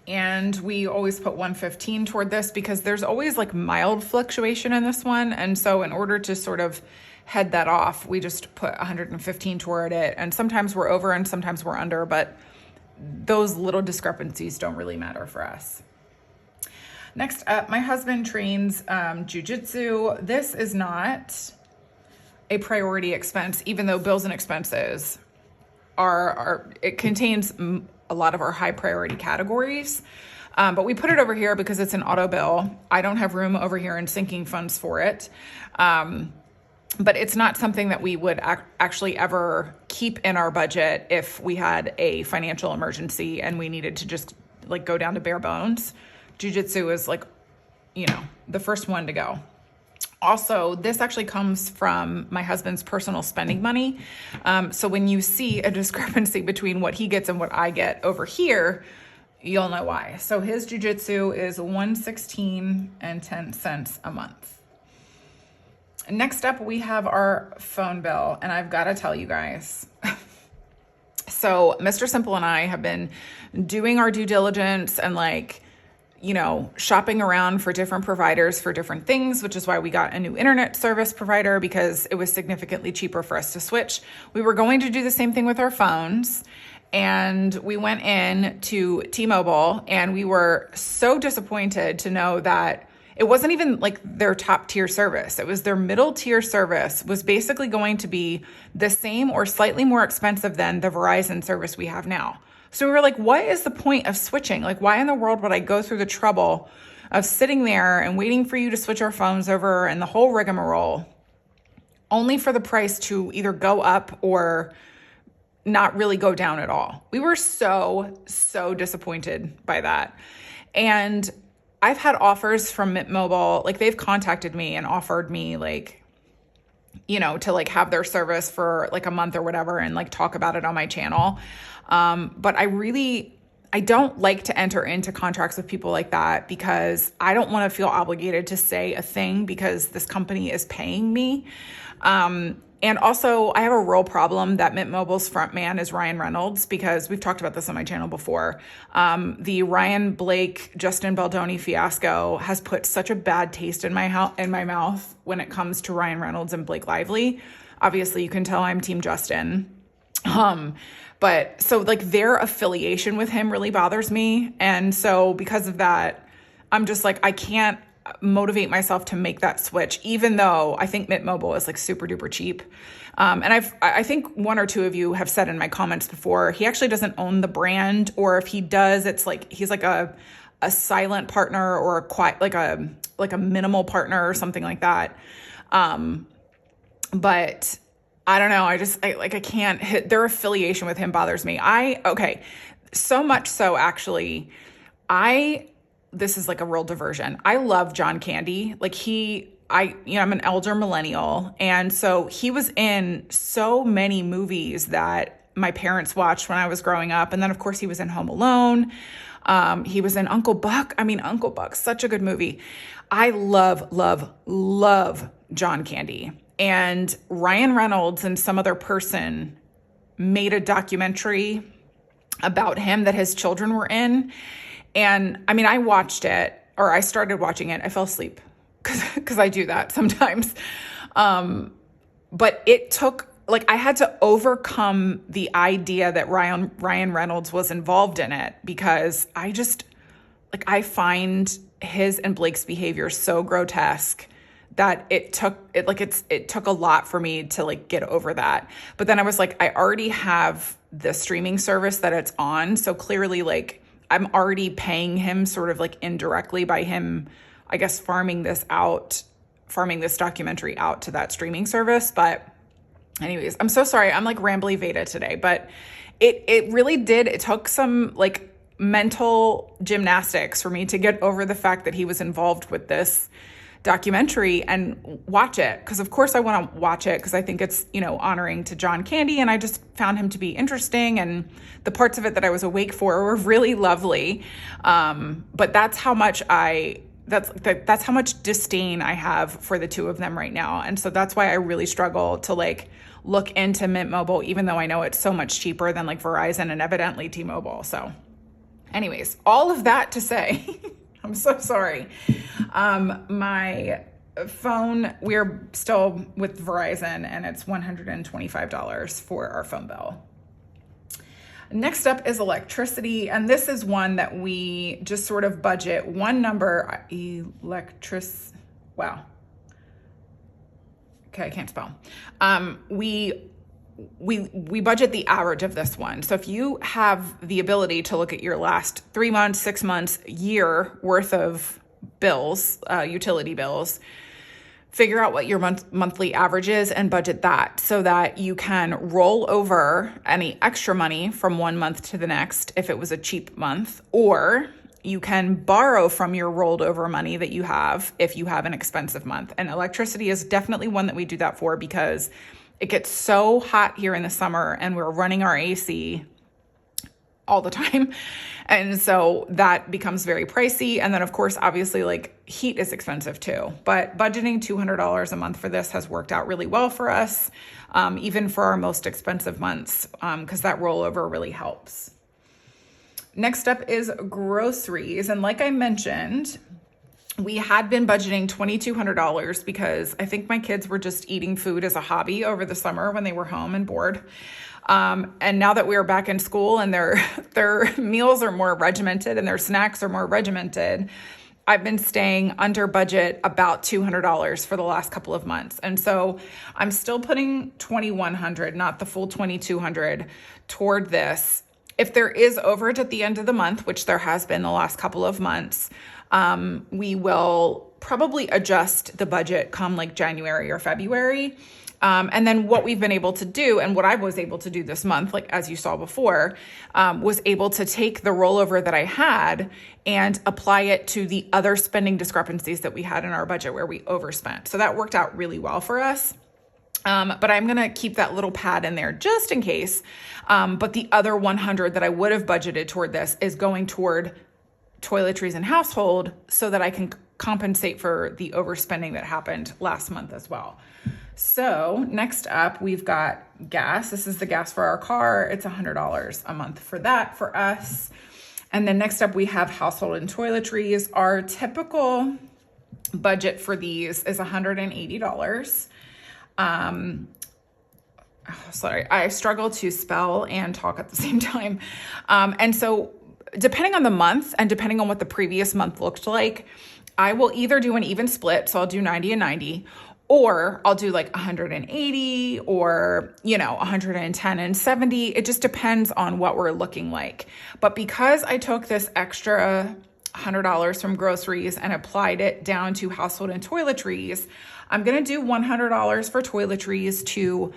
And we always put $115 toward this because there's always mild fluctuation in this one. And so in order to sort of head that off, we just put $115 toward it. And sometimes we're over and sometimes we're under, but those little discrepancies don't really matter for us. Next up, my husband trains jujitsu. This is not a priority expense, even though bills and expenses it contains a lot of our high priority categories. But we put it over here because it's an auto bill. I don't have room over here in sinking funds for it. but it's not something that we would actually ever keep in our budget if we had a financial emergency and we needed to just like go down to bare bones. Jiu-jitsu is like, the first one to go. Also, this actually comes from my husband's personal spending money. So when you see a discrepancy between what he gets and what I get over here, you'll know why. So his jiu-jitsu is $116.10 a month. Next up, we have our phone bill, and I've got to tell you guys. So Mr. Simple and I have been doing our due diligence and shopping around for different providers for different things, which is why we got a new internet service provider because it was significantly cheaper for us to switch. We were going to do the same thing with our phones, and we went in to T-Mobile, and we were so disappointed to know that it wasn't even like their top tier service. It was their middle tier service was basically going to be the same or slightly more expensive than the Verizon service we have now. So we were like, what is the point of switching? Like, why in the world would I go through the trouble of sitting there and waiting for you to switch our phones over and the whole rigmarole only for the price to either go up or not really go down at all? We were so disappointed by that. And I've had offers from Mint Mobile, like they've contacted me and offered me to have their service for like a month or whatever and like talk about it on my channel. But I don't like to enter into contracts with people like that because I don't want to feel obligated to say a thing because this company is paying me. And also, I have a real problem that Mint Mobile's front man is Ryan Reynolds because we've talked about this on my channel before. The Ryan Blake, Justin Baldoni fiasco has put such a bad taste in my mouth when it comes to Ryan Reynolds and Blake Lively. Obviously, you can tell I'm Team Justin. But so their affiliation with him really bothers me. And so because of that, I'm just like, I can't motivate myself to make that switch, even though I think Mint Mobile is super duper cheap. And I think one or two of you have said in my comments before, he actually doesn't own the brand, or if he does, it's he's a silent partner or a quiet, like a minimal partner or something like that. But I don't know. I can't hit their affiliation with him bothers me. So much so actually, this is a real diversion. I love John Candy. I'm an elder millennial. And so he was in so many movies that my parents watched when I was growing up. And then of course he was in Home Alone. He was in Uncle Buck. Uncle Buck's such a good movie. I love John Candy. And Ryan Reynolds and some other person made a documentary about him that his children were in. And I watched it, or I started watching it. I fell asleep because I do that sometimes. But it took, I had to overcome the idea that Ryan Reynolds was involved in it because I find his and Blake's behavior so grotesque that it took a lot for me to get over that. But then I was like, I already have the streaming service that it's on. So clearly I'm already paying him sort of indirectly by him, I guess, farming this documentary out to that streaming service. But anyways, I'm so sorry. I'm rambly Veda today, but it really did. It took some mental gymnastics for me to get over the fact that he was involved with this documentary and watch it. Cause of course I want to watch it because I think it's, honoring to John Candy. And I just found him to be interesting. And the parts of it that I was awake for were really lovely. But that's how much that's how much disdain I have for the two of them right now. And so that's why I really struggle to look into Mint Mobile, even though I know it's so much cheaper than Verizon and evidently T-Mobile. So anyways, all of that to say, I'm so sorry. My phone, we're still with Verizon and it's $125 for our phone bill. Next up is electricity. And this is one that we just sort of budget one number, wow. Okay, I can't spell. We budget the average of this one. So if you have the ability to look at your last 3 months, 6 months, year worth of bills, utility bills, figure out what your monthly average is and budget that so that you can roll over any extra money from one month to the next if it was a cheap month, or you can borrow from your rolled over money that you have if you have an expensive month. And electricity is definitely one that we do that for because it gets so hot here in the summer and we're running our AC all the time. And so that becomes very pricey. And then of course, obviously like heat is expensive too, but budgeting $200 a month for this has worked out really well for us, even for our most expensive months, because that rollover really helps. Next up is groceries. And like I mentioned, we had been budgeting $2,200 because I think my kids were just eating food as a hobby over the summer when they were home and bored. And now that we are back in school and their meals are more regimented and their snacks are more regimented, I've been staying under budget about $200 for the last couple of months. And so I'm still putting $2,100, not the full $2,200 toward this. If there is overage at the end of the month, which there has been the last couple of months, we will probably adjust the budget come like January or February. And then what we've been able to do, and what I was able to do this month, like as you saw before, was able to take the rollover that I had and apply it to the other spending discrepancies that we had in our budget where we overspent. So that worked out really well for us. But I'm going to keep that little pad in there just in case. But the other 100 that I would have budgeted toward this is going toward toiletries and household so that I can compensate for the overspending that happened last month as well. So next up, we've got gas. This is the gas for our car. It's $100 a month for that for us. And then next up, we have household and toiletries. Our typical budget for these is $180. Sorry, I struggle to spell and talk at the same time. And so depending on the month and depending on what the previous month looked like, I will either do an even split. So I'll do 90 and 90, or I'll do like 180 or, 110 and 70. It just depends on what we're looking like. But because I took this extra $100 from groceries and applied it down to household and toiletries, I'm going to do $100 for toiletries to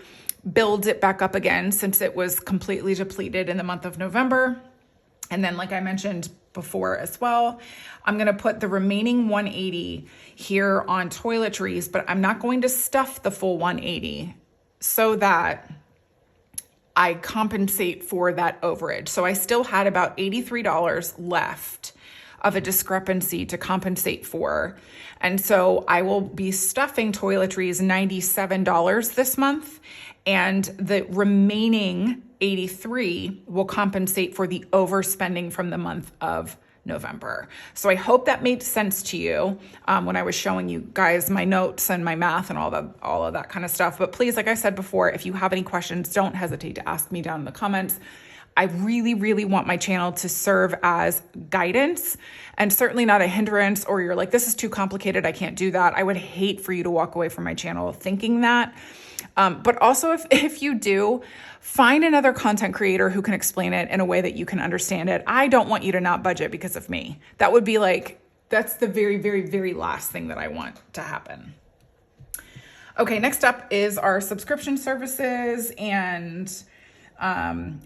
build it back up again since it was completely depleted in the month of November. And then, like I mentioned before as well, I'm going to put the remaining 180 here on toiletries, but I'm not going to stuff the full 180 so that I compensate for that overage. So I still had about $83 left of a discrepancy to compensate for. And so I will be stuffing toiletries $97 this month, and the remaining 83 will compensate for the overspending from the month of November. So I hope that made sense to you when I was showing you guys my notes and my math and all of that kind of stuff. But please, like I said before, if you have any questions, don't hesitate to ask me down in the comments. I really, really want my channel to serve as guidance and certainly not a hindrance, or you're like, this is too complicated, I can't do that. I would hate for you to walk away from my channel thinking that. But also if you do, find another content creator who can explain it in a way that you can understand it. I don't want you to not budget because of me. That would be like, that's the very, very, very last thing that I want to happen. Okay, next up is our subscription services, and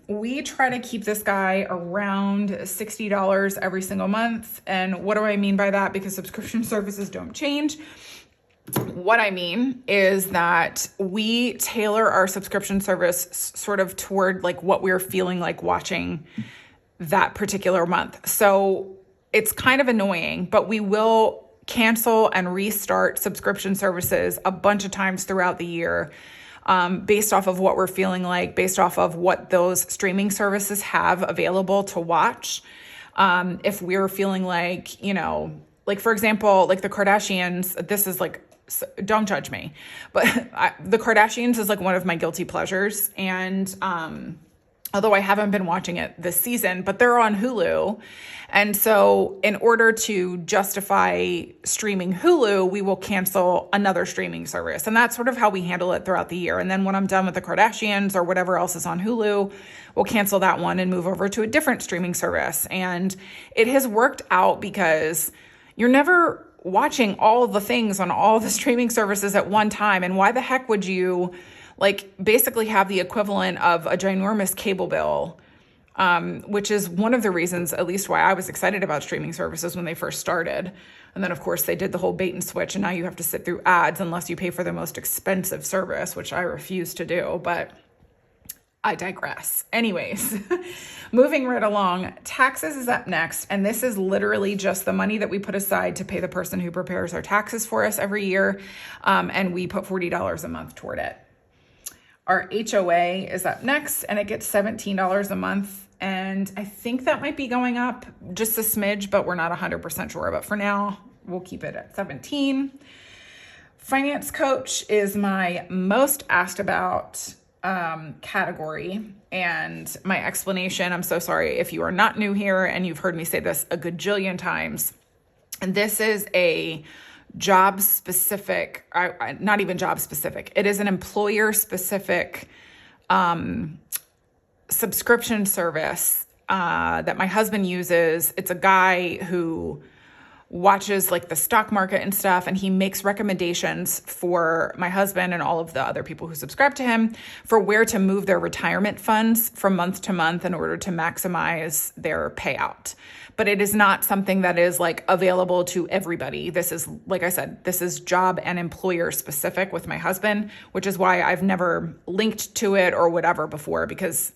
we try to keep this guy around $60 every single month. And what do I mean by that? Because subscription services don't change. What I mean is that we tailor our subscription service sort of toward like what we're feeling like watching that particular month. So it's kind of annoying, but we will cancel and restart subscription services a bunch of times throughout the year, based off of what we're feeling like, based off of what those streaming services have available to watch. If we're feeling like, like for example, like the Kardashians, this is like, don't judge me, but the Kardashians is like one of my guilty pleasures. And although I haven't been watching it this season, but they're on Hulu. And so in order to justify streaming Hulu, we will cancel another streaming service. And that's sort of how we handle it throughout the year. And then when I'm done with the Kardashians or whatever else is on Hulu, we'll cancel that one and move over to a different streaming service. And it has worked out because you're never watching all the things on all the streaming services at one time. And why the heck would you like basically have the equivalent of a ginormous cable bill, which is one of the reasons, at least why I was excited about streaming services when they first started. And then, of course, they did the whole bait and switch, and now you have to sit through ads unless you pay for the most expensive service, which I refuse to do, but I digress. Anyways, moving right along, taxes is up next, and this is literally just the money that we put aside to pay the person who prepares our taxes for us every year, and we put $40 a month toward it. Our HOA is up next, and it gets $17 a month. And I think that might be going up just a smidge, but we're not 100% sure. But for now, we'll keep it at 17. Finance coach is my most asked about category. And my explanation, I'm so sorry if you are not new here and you've heard me say this a gajillion times. And this is a job specific, not even job specific. It is an employer specific subscription service that my husband uses. It's a guy who watches like the stock market and stuff, and he makes recommendations for my husband and all of the other people who subscribe to him for where to move their retirement funds from month to month in order to maximize their payout. But it is not something that is like available to everybody. This is, like I said, this is job and employer specific with my husband, which is why I've never linked to it or whatever before, because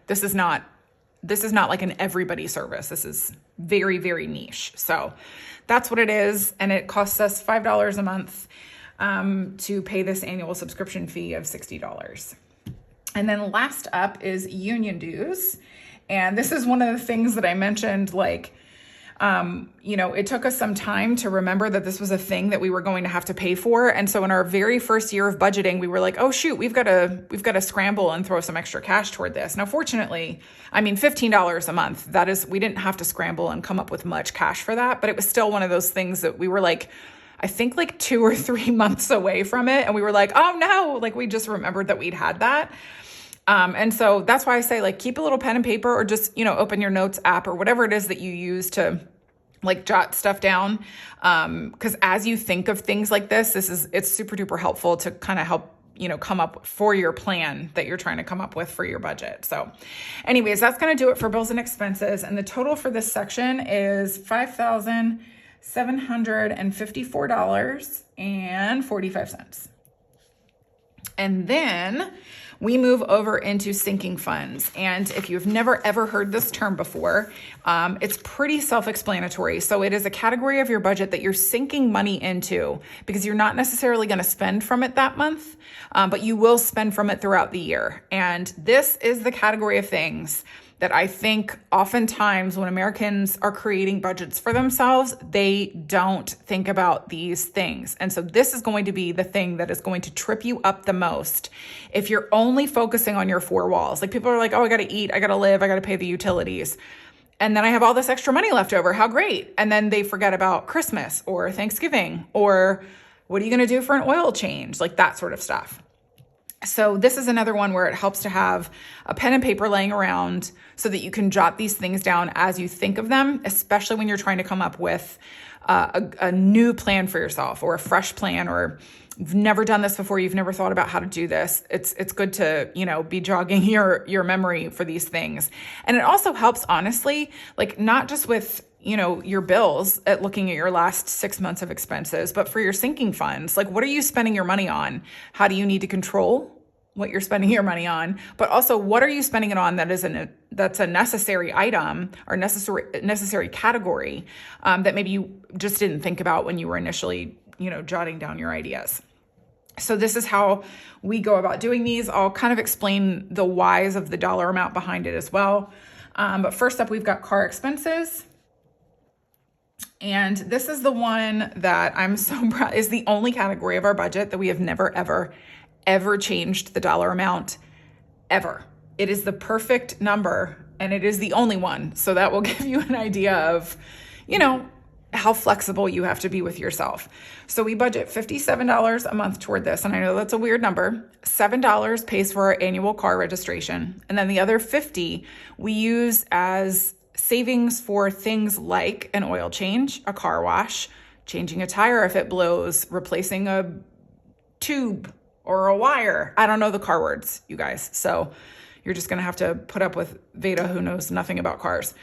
this is not like an everybody service. This is very, very niche. So that's what it is. And it costs us $5 a month to pay this annual subscription fee of $60. And then last up is union dues. And this is one of the things that I mentioned, it took us some time to remember that this was a thing that we were going to have to pay for. And so in our very first year of budgeting, we were like, oh shoot, we've got to scramble and throw some extra cash toward this. Now, fortunately, $15 a month, we didn't have to scramble and come up with much cash for that, but it was still one of those things that we were like, I think like 2 or 3 months away from it. And we were like, oh no, we just remembered that we'd had that. And so that's why I say keep a little pen and paper, or just, open your notes app or whatever it is that you use to jot stuff down. Cause as you think of things like this, it's super duper helpful to kind of help, come up for your plan that you're trying to come up with for your budget. So anyways, that's going to do it for bills and expenses. And the total for this section is $5,754.45. And then we move over into sinking funds. And if you've never ever heard this term before, it's pretty self-explanatory. So it is a category of your budget that you're sinking money into because you're not necessarily going to spend from it that month, but you will spend from it throughout the year. And this is the category of things that I think oftentimes when Americans are creating budgets for themselves, they don't think about these things. And so this is going to be the thing that is going to trip you up the most if you're only focusing on your four walls. People are like, oh, I got to eat, I got to live, I got to pay the utilities. And then I have all this extra money left over. How great. And then they forget about Christmas or Thanksgiving, or what are you going to do for an oil change? That sort of stuff. So this is another one where it helps to have a pen and paper laying around so that you can jot these things down as you think of them, especially when you're trying to come up with a new plan for yourself or a fresh plan, or you've never done this before, you've never thought about how to do this. It's good to, be jogging your memory for these things. And it also helps, honestly, not just with your bills at looking at your last 6 months of expenses, but for your sinking funds. What are you spending your money on? How do you need to control what you're spending your money on? But also, what are you spending it on that's a necessary item or necessary category that maybe you just didn't think about when you were initially, jotting down your ideas. So this is how we go about doing these. I'll kind of explain the whys of the dollar amount behind it as well. But first up, we've got car expenses. And this is the one that I'm so proud is the only category of our budget that we have never, ever changed the dollar amount ever. It is the perfect number, and it is the only one. So that will give you an idea of, how flexible you have to be with yourself. So we budget $57 a month toward this. And I know that's a weird number. $7 pays for our annual car registration. And then the other $50 we use as savings for things like an oil change, a car wash, changing a tire if it blows, replacing a tube or a wire. I don't know the car words, you guys. So you're just going to have to put up with Veda, who knows nothing about cars.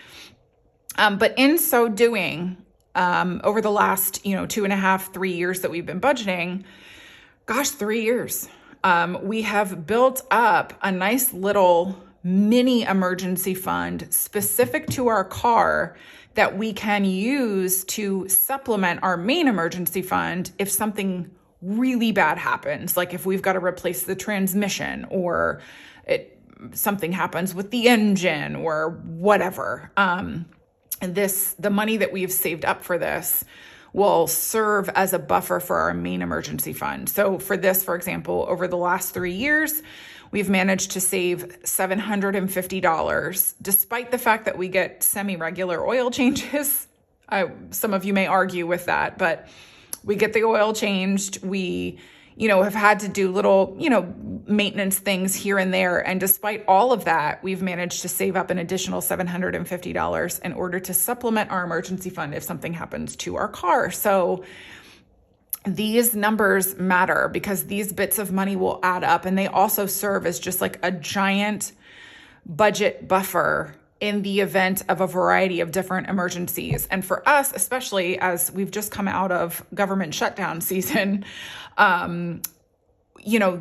But in so doing, over the last, 2.5, 3 years that we've been budgeting, 3 years, we have built up a nice little mini emergency fund specific to our car that we can use to supplement our main emergency fund if something really bad happens, like if we've got to replace the transmission or something happens with the engine or whatever. The money that we've saved up for this will serve as a buffer for our main emergency fund. So for this, for example, over the last 3 years, we've managed to save $750, despite the fact that we get semi-regular oil changes. Some of you may argue with that, but we get the oil changed. We, have had to do little, maintenance things here and there. And despite all of that, we've managed to save up an additional $750 in order to supplement our emergency fund if something happens to our car. So these numbers matter because these bits of money will add up, and they also serve as just like a giant budget buffer in the event of a variety of different emergencies. And for us, especially as we've just come out of government shutdown season,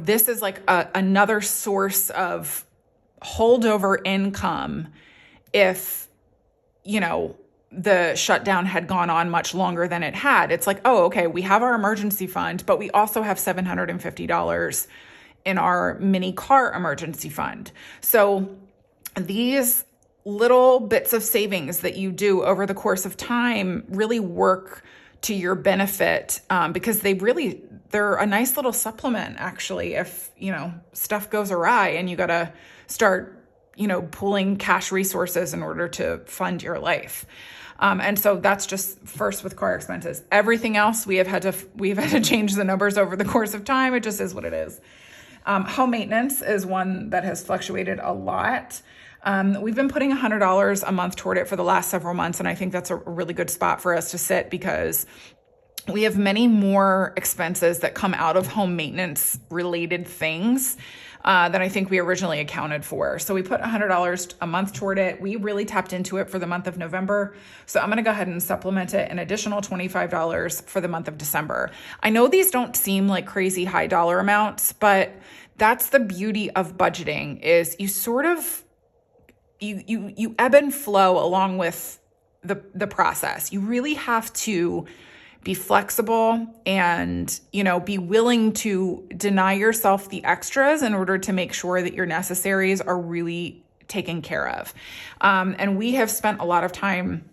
this is like another source of holdover income if, the shutdown had gone on much longer than it had. It's like, oh, okay, we have our emergency fund, but we also have $750 in our mini car emergency fund. So these little bits of savings that you do over the course of time really work to your benefit, because they're a nice little supplement, actually, if, stuff goes awry and you got to start, pulling cash resources in order to fund your life. And so that's just first with car expenses. Everything else we've had to change the numbers over the course of time. It just is what it is. Home maintenance is one that has fluctuated a lot. We've been putting $100 a month toward it for the last several months, and I think that's a really good spot for us to sit because we have many more expenses that come out of home maintenance related things than I think we originally accounted for. So we put $100 a month toward it. We really tapped into it for the month of November. So I'm going to go ahead and supplement it an additional $25 for the month of December. I know these don't seem like crazy high dollar amounts, but that's the beauty of budgeting is you sort of you ebb and flow along with the process. You really have to be flexible and, be willing to deny yourself the extras in order to make sure that your necessaries are really taken care of. And we have spent a lot of time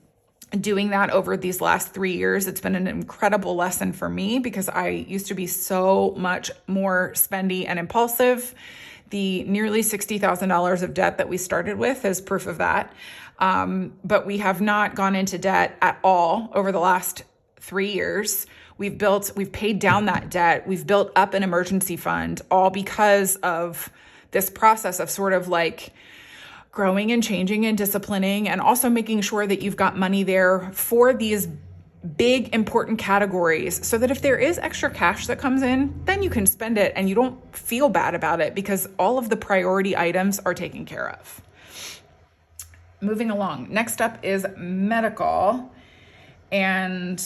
doing that over these last 3 years. It's been an incredible lesson for me because I used to be so much more spendy and impulsive. The nearly $60,000 of debt that we started with is proof of that. But we have not gone into debt at all over the last 3 years. We've paid down that debt. We've built up an emergency fund, all because of this process of sort of like growing and changing and disciplining, and also making sure that you've got money there for these big important categories so that if there is extra cash that comes in, then you can spend it and you don't feel bad about it because all of the priority items are taken care of. Moving along. Next up is medical. And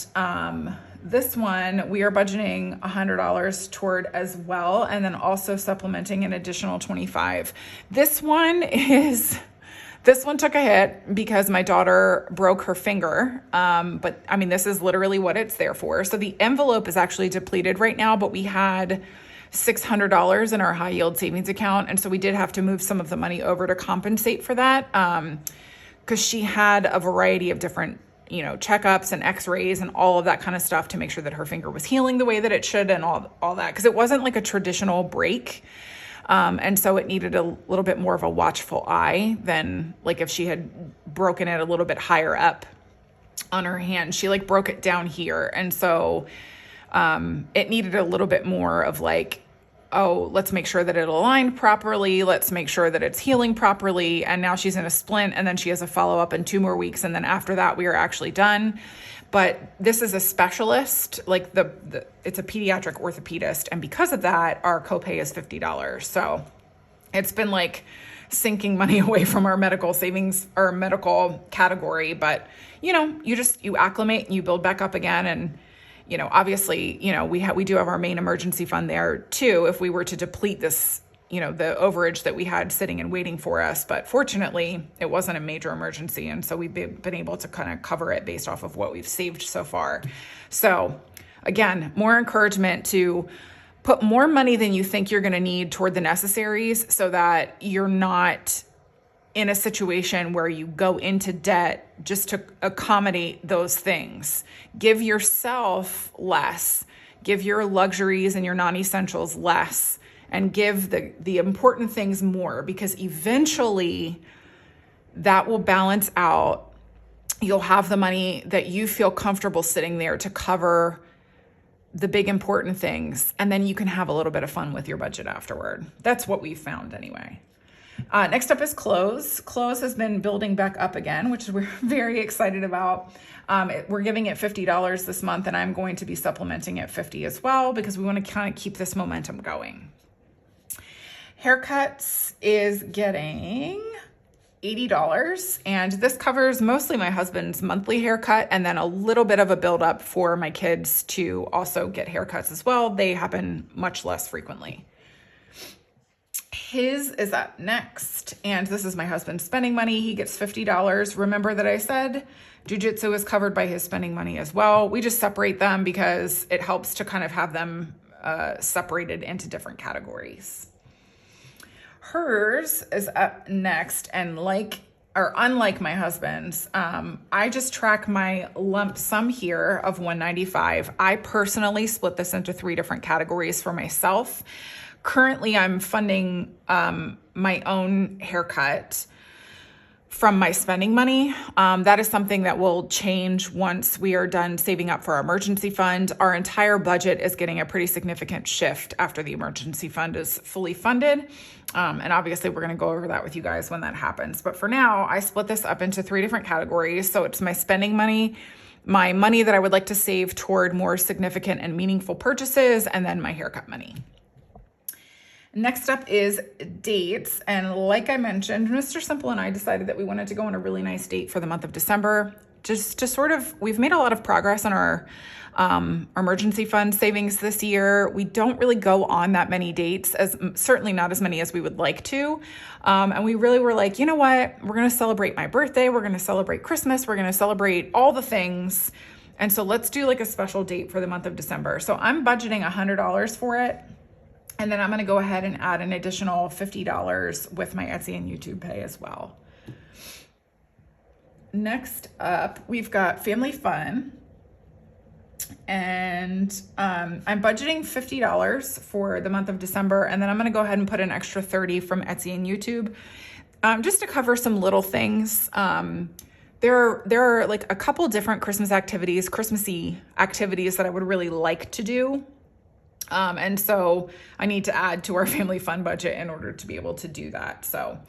this one we are budgeting $100 toward as well, and then also supplementing an additional $25. This one took a hit because my daughter broke her finger. But I mean, this is literally what it's there for. So the envelope is actually depleted right now, but we had $600 in our high yield savings account. And so we did have to move some of the money over to compensate for that. Cause she had a variety of different, checkups and x-rays and all of that kind of stuff to make sure that her finger was healing the way that it should and all that. Cause it wasn't like a traditional break. And so it needed a little bit more of a watchful eye than like if she had broken it a little bit higher up on her hand. She like broke it down here. And so it needed a little bit more of like oh, let's make sure that it aligned properly. Let's make sure that it's healing properly. And now she's in a splint, and then she has a follow-up in 2 more weeks. And then after that, we are actually done. But this is a specialist, like it's a pediatric orthopedist. And because of that, our copay is $50. So it's been like sinking money away from our medical savings or medical category. But, you acclimate and you build back up again. And, obviously, we do have our main emergency fund there too, if we were to deplete this, the overage that we had sitting and waiting for us. But fortunately, it wasn't a major emergency. And so we've been able to kind of cover it based off of what we've saved so far. So again, more encouragement to put more money than you think you're going to need toward the necessaries so that you're not in a situation where you go into debt just to accommodate those things. Give yourself less, give your luxuries and your non-essentials less, and give the important things more, because eventually that will balance out. You'll have the money that you feel comfortable sitting there to cover the big important things, and then you can have a little bit of fun with your budget afterward. That's what we've found anyway. Next up is clothes. Clothes has been building back up again, which we're very excited about. We're giving it $50 this month, and I'm going to be supplementing at $50 as well, because we want to kind of keep this momentum going. Haircuts is getting $80, and this covers mostly my husband's monthly haircut and then a little bit of a buildup for my kids to also get haircuts as well. They happen much less frequently. His is up next, and this is my husband's spending money. He gets $50. Remember that I said jiu-jitsu is covered by his spending money as well. We just separate them because it helps to kind of have them separated into different categories. Hers is up next, and unlike my husband's, I just track my lump sum here of $195. I personally split this into 3 different categories for myself. Currently, I'm funding my own haircut from my spending money. That is something that will change once we are done saving up for our emergency fund. Our entire budget is getting a pretty significant shift after the emergency fund is fully funded. And obviously, we're going to go over that with you guys when that happens. But for now, I split this up into 3 different categories. So it's my spending money, my money that I would like to save toward more significant and meaningful purchases, and then my haircut money. Next up is dates. And like I mentioned, Mr. Simple and I decided that we wanted to go on a really nice date for the month of December. Just to we've made a lot of progress on our emergency fund savings this year. We don't really go on that many dates, certainly not as many as we would like to. And we really were like, you know what? We're going to celebrate my birthday. We're going to celebrate Christmas. We're going to celebrate all the things. And so let's do like a special date for the month of December. So I'm budgeting $100 for it. And then I'm going to go ahead and add an additional $50 with my Etsy and YouTube pay as well. Next up, we've got family fun. And I'm budgeting $50 for the month of December. And then I'm going to go ahead and put an extra $30 from Etsy and YouTube just to cover some little things. There are like a couple different Christmassy activities that I would really like to do. And so I need to add to our family fund budget in order to be able to do that. So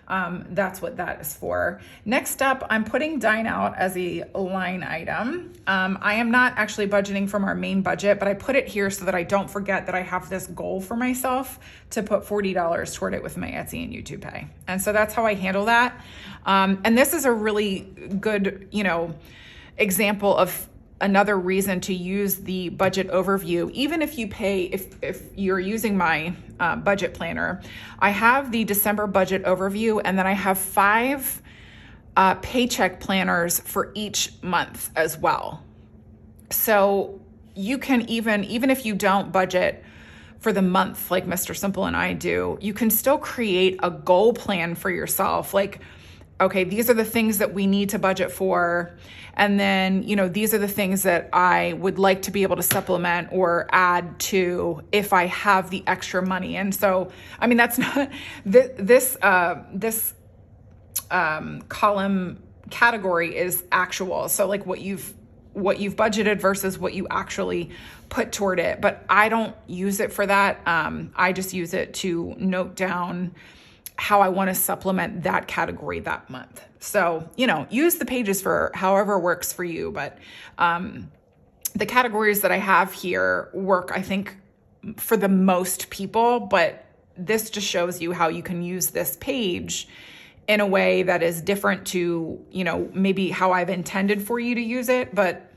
that's what that is for. Next up, I'm putting dine out as a line item. I am not actually budgeting from our main budget, but I put it here so that I don't forget that I have this goal for myself to put $40 toward it with my Etsy and YouTube pay. And so that's how I handle that. And this is a really good, example of another reason to use the budget overview. Even if you pay, if you're using my budget planner, I have the December budget overview, and then I have 5 paycheck planners for each month as well. So you can even if you don't budget for the month like Mr. Simple and I do, you can still create a goal plan for yourself. Like, okay, these are the things that we need to budget for. And then, these are the things that I would like to be able to supplement or add to if I have the extra money. And so, that's not this column category is actual. So like what you've what you've budgeted versus what you actually put toward it. But I don't use it for that. I just use it to note down how I want to supplement that category that month. So, use the pages for however works for you. But the categories that I have here work, I think, for the most people. But this just shows you how you can use this page in a way that is different to, maybe how I've intended for you to use it. But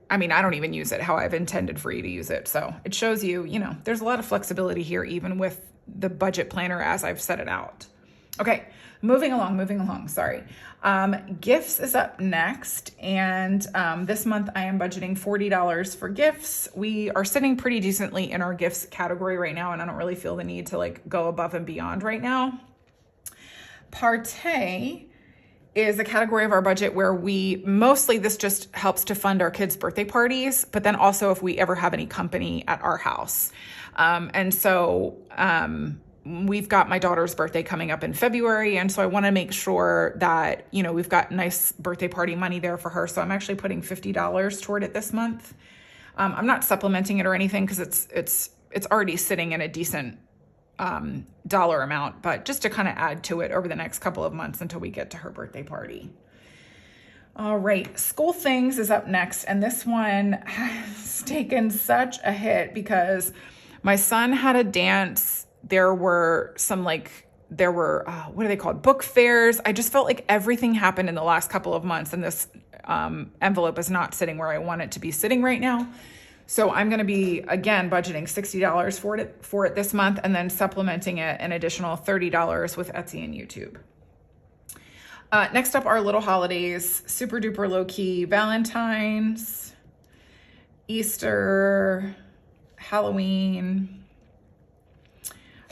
I don't even use it how I've intended for you to use it. So it shows you, there's a lot of flexibility here, even with the budget planner as I've set it out. Okay, moving along, sorry. Gifts is up next. And this month I am budgeting $40 for gifts. We are sitting pretty decently in our gifts category right now, and I don't really feel the need to go above and beyond right now. Partay is a category of our budget where this just helps to fund our kids' birthday parties, but then also if we ever have any company at our house. We've got my daughter's birthday coming up in February. And so I want to make sure that, we've got nice birthday party money there for her. So I'm actually putting $50 toward it this month. I'm not supplementing it or anything because it's already sitting in a decent dollar amount, but just to kind of add to it over the next couple of months until we get to her birthday party. All right, school things is up next. And this one has taken such a hit because my son had a dance. There were some what are they called? Book fairs. I just felt like everything happened in the last couple of months, and this envelope is not sitting where I want it to be sitting right now. So I'm going to be, again, budgeting $60 for it this month, and then supplementing it an additional $30 with Etsy and YouTube. Next up are little holidays, super duper low key: Valentine's, Easter, Halloween,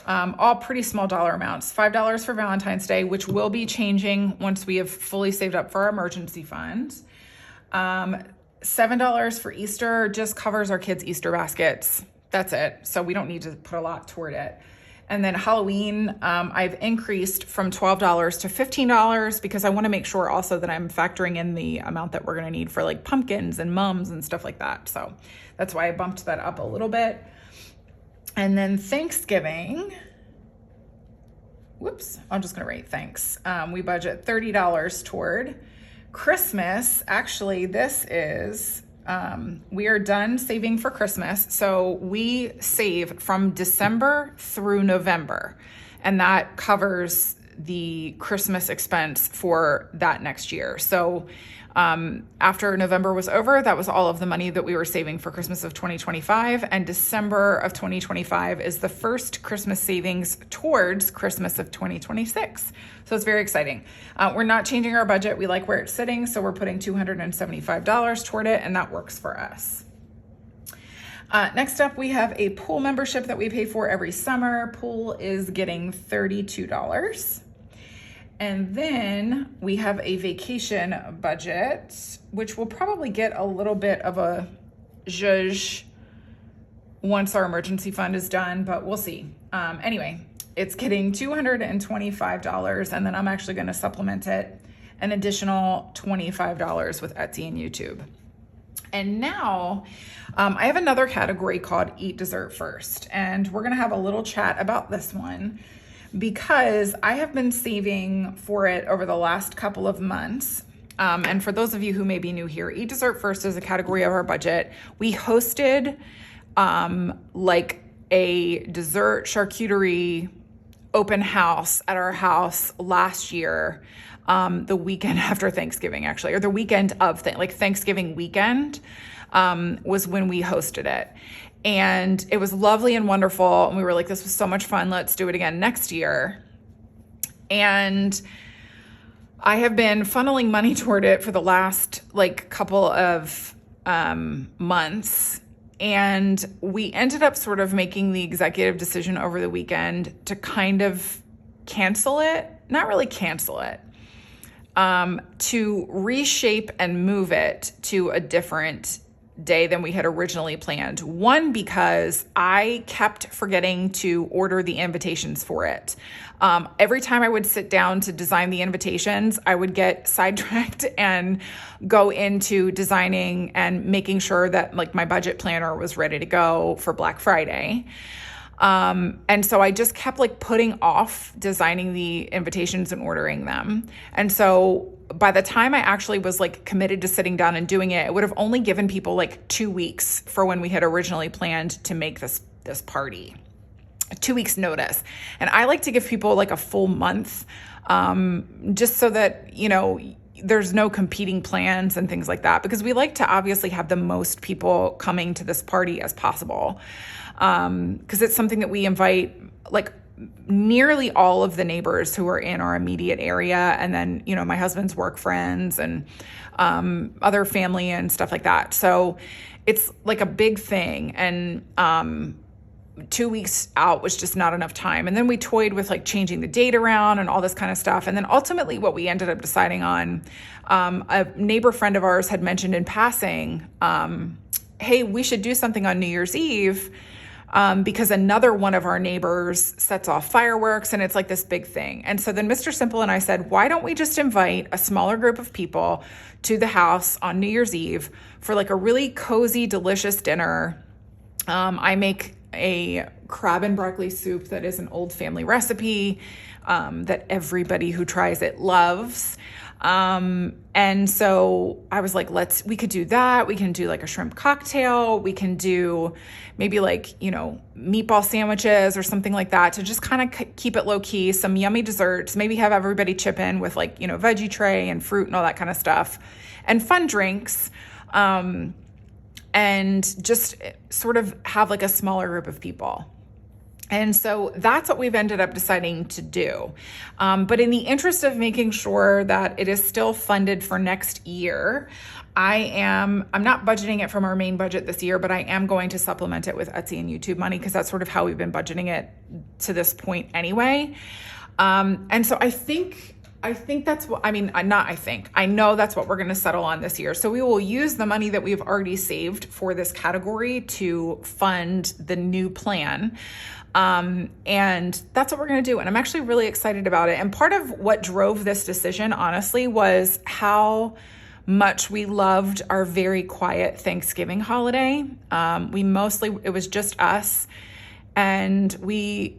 all pretty small dollar amounts. $5 for Valentine's Day, which will be changing once we have fully saved up for our emergency fund. $7 for Easter just covers our kids' Easter baskets. That's it. So we don't need to put a lot toward it. And then Halloween, I've increased from $12 to $15 because I want to make sure also that I'm factoring in the amount that we're going to need for pumpkins and mums and stuff like that. So that's why I bumped that up a little bit. And then Thanksgiving, I'm just going to write thanks. We budget $30 toward. Christmas, actually, this is, we are done saving for Christmas. So we save from December through November, and that covers the Christmas expense for that next year. So after November was over, that was all of the money that we were saving for Christmas of 2025. And December of 2025 is the first Christmas savings towards Christmas of 2026. So it's very exciting. We're not changing our budget. We like where it's sitting. So we're putting $275 toward it, and that works for us. Next up, we have a pool membership that we pay for every summer. Pool is getting $32. And then we have a vacation budget, which will probably get a little bit of a zhuzh once our emergency fund is done, but we'll see. Anyway, it's getting $225, and then I'm actually going to supplement it an additional $25 with Etsy and YouTube. And now I have another category called Eat Dessert First, and we're going to have a little chat about this one, because I have been saving for it over the last couple of months. And for those of you who may be new here, Eat Dessert First is a category of our budget. We hosted a dessert charcuterie open house at our house last year, the weekend after Thanksgiving, actually, or the weekend of Thanksgiving weekend was when we hosted it. And it was lovely and wonderful. And we were like, this was so much fun. Let's do it again next year. And I have been funneling money toward it for the last couple of months. And we ended up sort of making the executive decision over the weekend to kind of cancel it, not really cancel it, to reshape and move it to a different day than we had originally planned. One, because I kept forgetting to order the invitations for it. Every time I would sit down to design the invitations, I would get sidetracked and go into designing and making sure that like my budget planner was ready to go for Black Friday. And so I just kept like putting off designing the invitations and ordering them. And so by the time I actually was like committed to sitting down and doing it, it would have only given people like 2 weeks for when we had originally planned to make this party. 2 weeks notice. And I like to give people like a full month, just so that, there's no competing plans and things like that, because we like to obviously have the most people coming to this party as possible. Because it's something that we invite like nearly all of the neighbors who are in our immediate area. And then, my husband's work friends and other family and stuff like that. So it's like a big thing. And 2 weeks out was just not enough time. And then we toyed with like changing the date around and all this kind of stuff. And then ultimately what we ended up deciding on, a neighbor friend of ours had mentioned in passing, hey, we should do something on New Year's Eve, because another one of our neighbors sets off fireworks and it's like this big thing. And so then Mr. Simple and I said, why don't we just invite a smaller group of people to the house on New Year's Eve for like a really cozy, delicious dinner. I make a crab and broccoli soup that is an old family recipe, that everybody who tries it loves. And so I was like, we could do that. We can do like a shrimp cocktail. We can do maybe like, meatball sandwiches or something like that to just kind of keep it low key, some yummy desserts, maybe have everybody chip in with like, veggie tray and fruit and all that kind of stuff, and fun drinks. And just sort of have like a smaller group of people. And so that's what we've ended up deciding to do. But in the interest of making sure that it is still funded for next year, I'm not budgeting it from our main budget this year, but I am going to supplement it with Etsy and YouTube money, because that's sort of how we've been budgeting it to this point anyway. And so I know that's what we're going to settle on this year. So we will use the money that we've already saved for this category to fund the new plan. And that's what we're going to do. And I'm actually really excited about it. And part of what drove this decision, honestly, was how much we loved our very quiet Thanksgiving holiday. It was just us, and we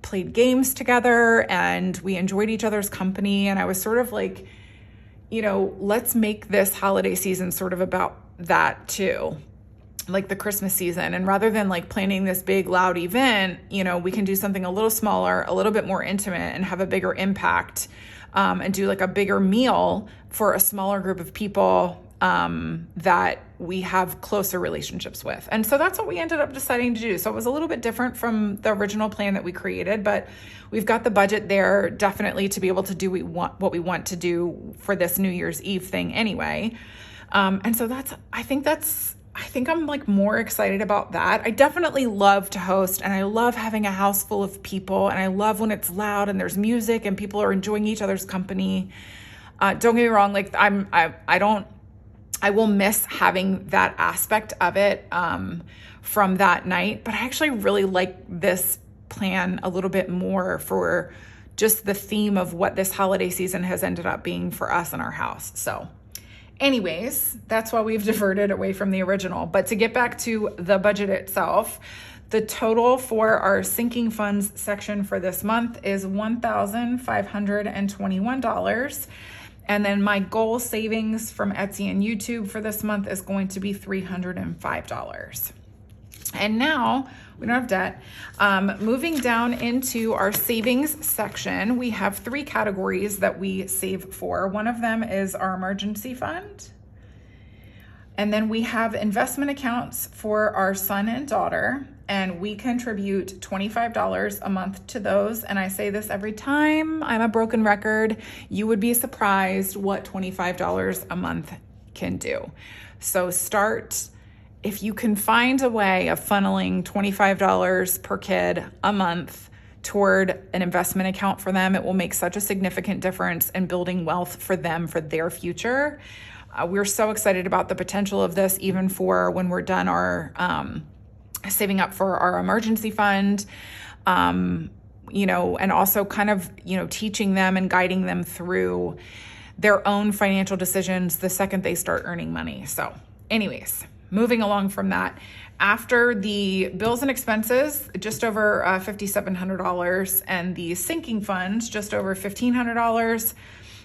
played games together and we enjoyed each other's company. And I was sort of like, let's make this holiday season sort of about that too, like the Christmas season. And rather than like planning this big loud event, we can do something a little smaller, a little bit more intimate, and have a bigger impact, and do like a bigger meal for a smaller group of people that we have closer relationships with. And so that's what we ended up deciding to do. So it was a little bit different from the original plan that we created, but we've got the budget there definitely to be able to do what we want to do for this New Year's Eve thing anyway. And so I think I'm like more excited about that. I definitely love to host, and I love having a house full of people, and I love when it's loud and there's music and people are enjoying each other's company. Don't get me wrong. Like I will miss having that aspect of it from that night, but I actually really like this plan a little bit more for just the theme of what this holiday season has ended up being for us in our house. So anyways, that's why we've diverted away from the original. But to get back to the budget itself, the total for our sinking funds section for this month is $1,521. And then my goal savings from Etsy and YouTube for this month is going to be $305. And now we don't have debt. Moving down into our savings section, we have 3 categories that we save for. One of them is our emergency fund. And then we have investment accounts for our son and daughter, and we contribute $25 a month to those. And I say this every time, I'm a broken record. You would be surprised what $25 a month can do. So if you can find a way of funneling $25 per kid a month toward an investment account for them, it will make such a significant difference in building wealth for them for their future. We're so excited about the potential of this, even for when we're done our saving up for our emergency fund, and also kind of, teaching them and guiding them through their own financial decisions the second they start earning money. So anyways, moving along from that, after the bills and expenses, just over $5,700, and the sinking funds, just over $1,500,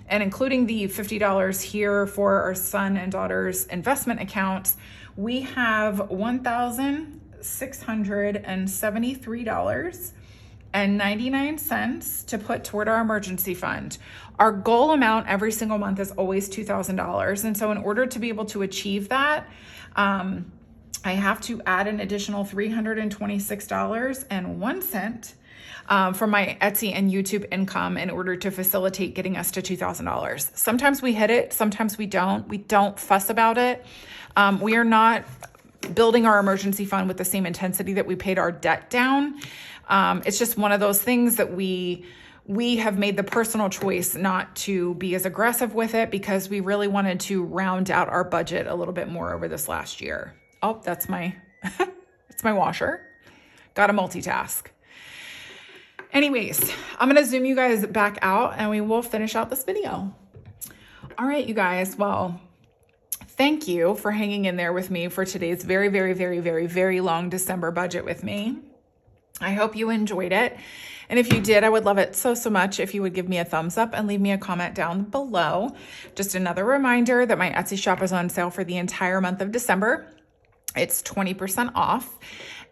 and including the $50 here for our son and daughter's investment accounts, we have $1,673.99 to put toward our emergency fund. Our goal amount every single month is always $2,000. And so in order to be able to achieve that, I have to add an additional $326.01 from my Etsy and YouTube income in order to facilitate getting us to $2,000. Sometimes we hit it, sometimes we don't. We don't fuss about it. We are not building our emergency fund with the same intensity that we paid our debt down. It's just one of those things that we have made the personal choice not to be as aggressive with it, because we really wanted to round out our budget a little bit more over this last year. Oh, that's my, it's my washer. Got to multitask. Anyways, I'm going to zoom you guys back out and we will finish out this video. All right, you guys. Well, thank you for hanging in there with me for today's very, very, very, very, very long December budget with me. I hope you enjoyed it. And if you did, I would love it so, so much if you would give me a thumbs up and leave me a comment down below. Just another reminder that my Etsy shop is on sale for the entire month of December. It's 20% off,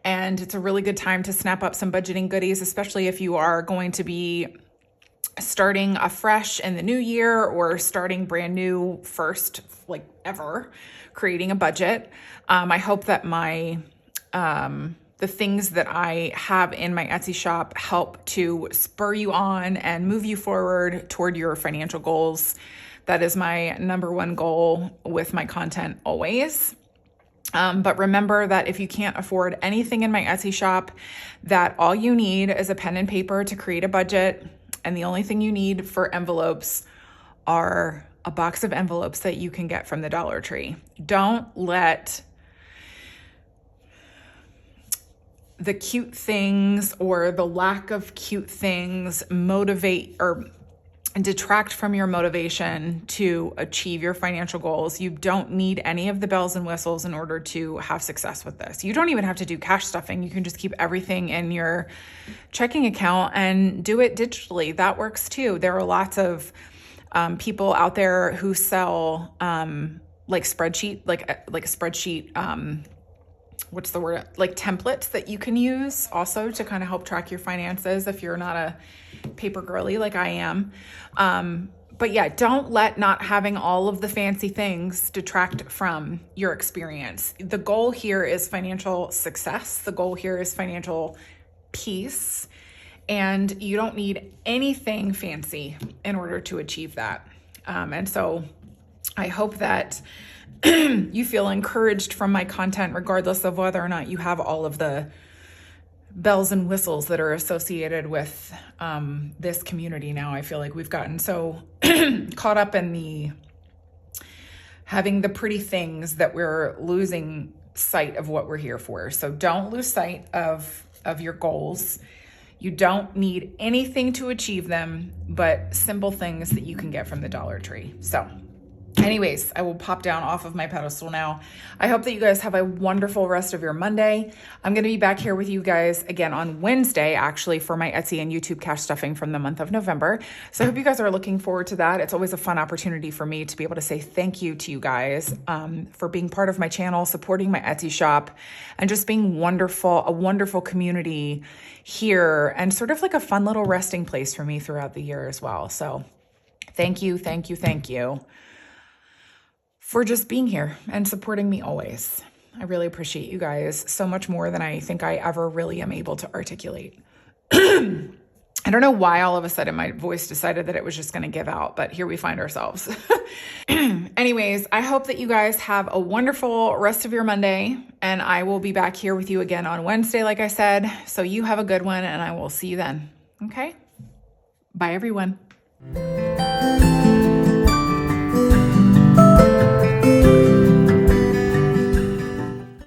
and it's a really good time to snap up some budgeting goodies, especially if you are going to be starting afresh in the new year or starting brand new first, like ever, creating a budget. I hope that the things that I have in my Etsy shop help to spur you on and move you forward toward your financial goals. That is my number one goal with my content always. But remember that if you can't afford anything in my Etsy shop, that all you need is a pen and paper to create a budget. And the only thing you need for envelopes are a box of envelopes that you can get from the Dollar Tree. Don't let the cute things or the lack of cute things motivate or detract from your motivation to achieve your financial goals. You don't need any of the bells and whistles in order to have success with this. You don't even have to do cash stuffing. You can just keep everything in your checking account and do it digitally. That works too. There are lots of people out there who sell like a spreadsheet, what's the word? Like templates that you can use also to kind of help track your finances if you're not a paper girly like I am. But yeah, don't let not having all of the fancy things detract from your experience. The goal here is financial success. The goal here is financial peace. And you don't need anything fancy in order to achieve that. And so I hope that you feel encouraged from my content, regardless of whether or not you have all of the bells and whistles that are associated with this community now. I feel like we've gotten so caught up in having the pretty things that we're losing sight of what we're here for. So don't lose sight of your goals. You don't need anything to achieve them, but simple things that you can get from the Dollar Tree. So anyways, I will pop down off of my pedestal now. I hope that you guys have a wonderful rest of your Monday. I'm going to be back here with you guys again on Wednesday, actually, for my Etsy and YouTube cash stuffing from the month of November. So I hope you guys are looking forward to that. It's always a fun opportunity for me to be able to say thank you to you guys for being part of my channel, supporting my Etsy shop, and just being a wonderful community here, and sort of like a fun little resting place for me throughout the year as well. So thank you for just being here and supporting me always. I really appreciate you guys so much more than I think I ever really am able to articulate. I don't know why all of a sudden my voice decided that it was just going to give out, but here we find ourselves. Anyways, I hope that you guys have a wonderful rest of your Monday, and I will be back here with you again on Wednesday, like I said. So you have a good one, and I will see you then. Okay? Bye, everyone.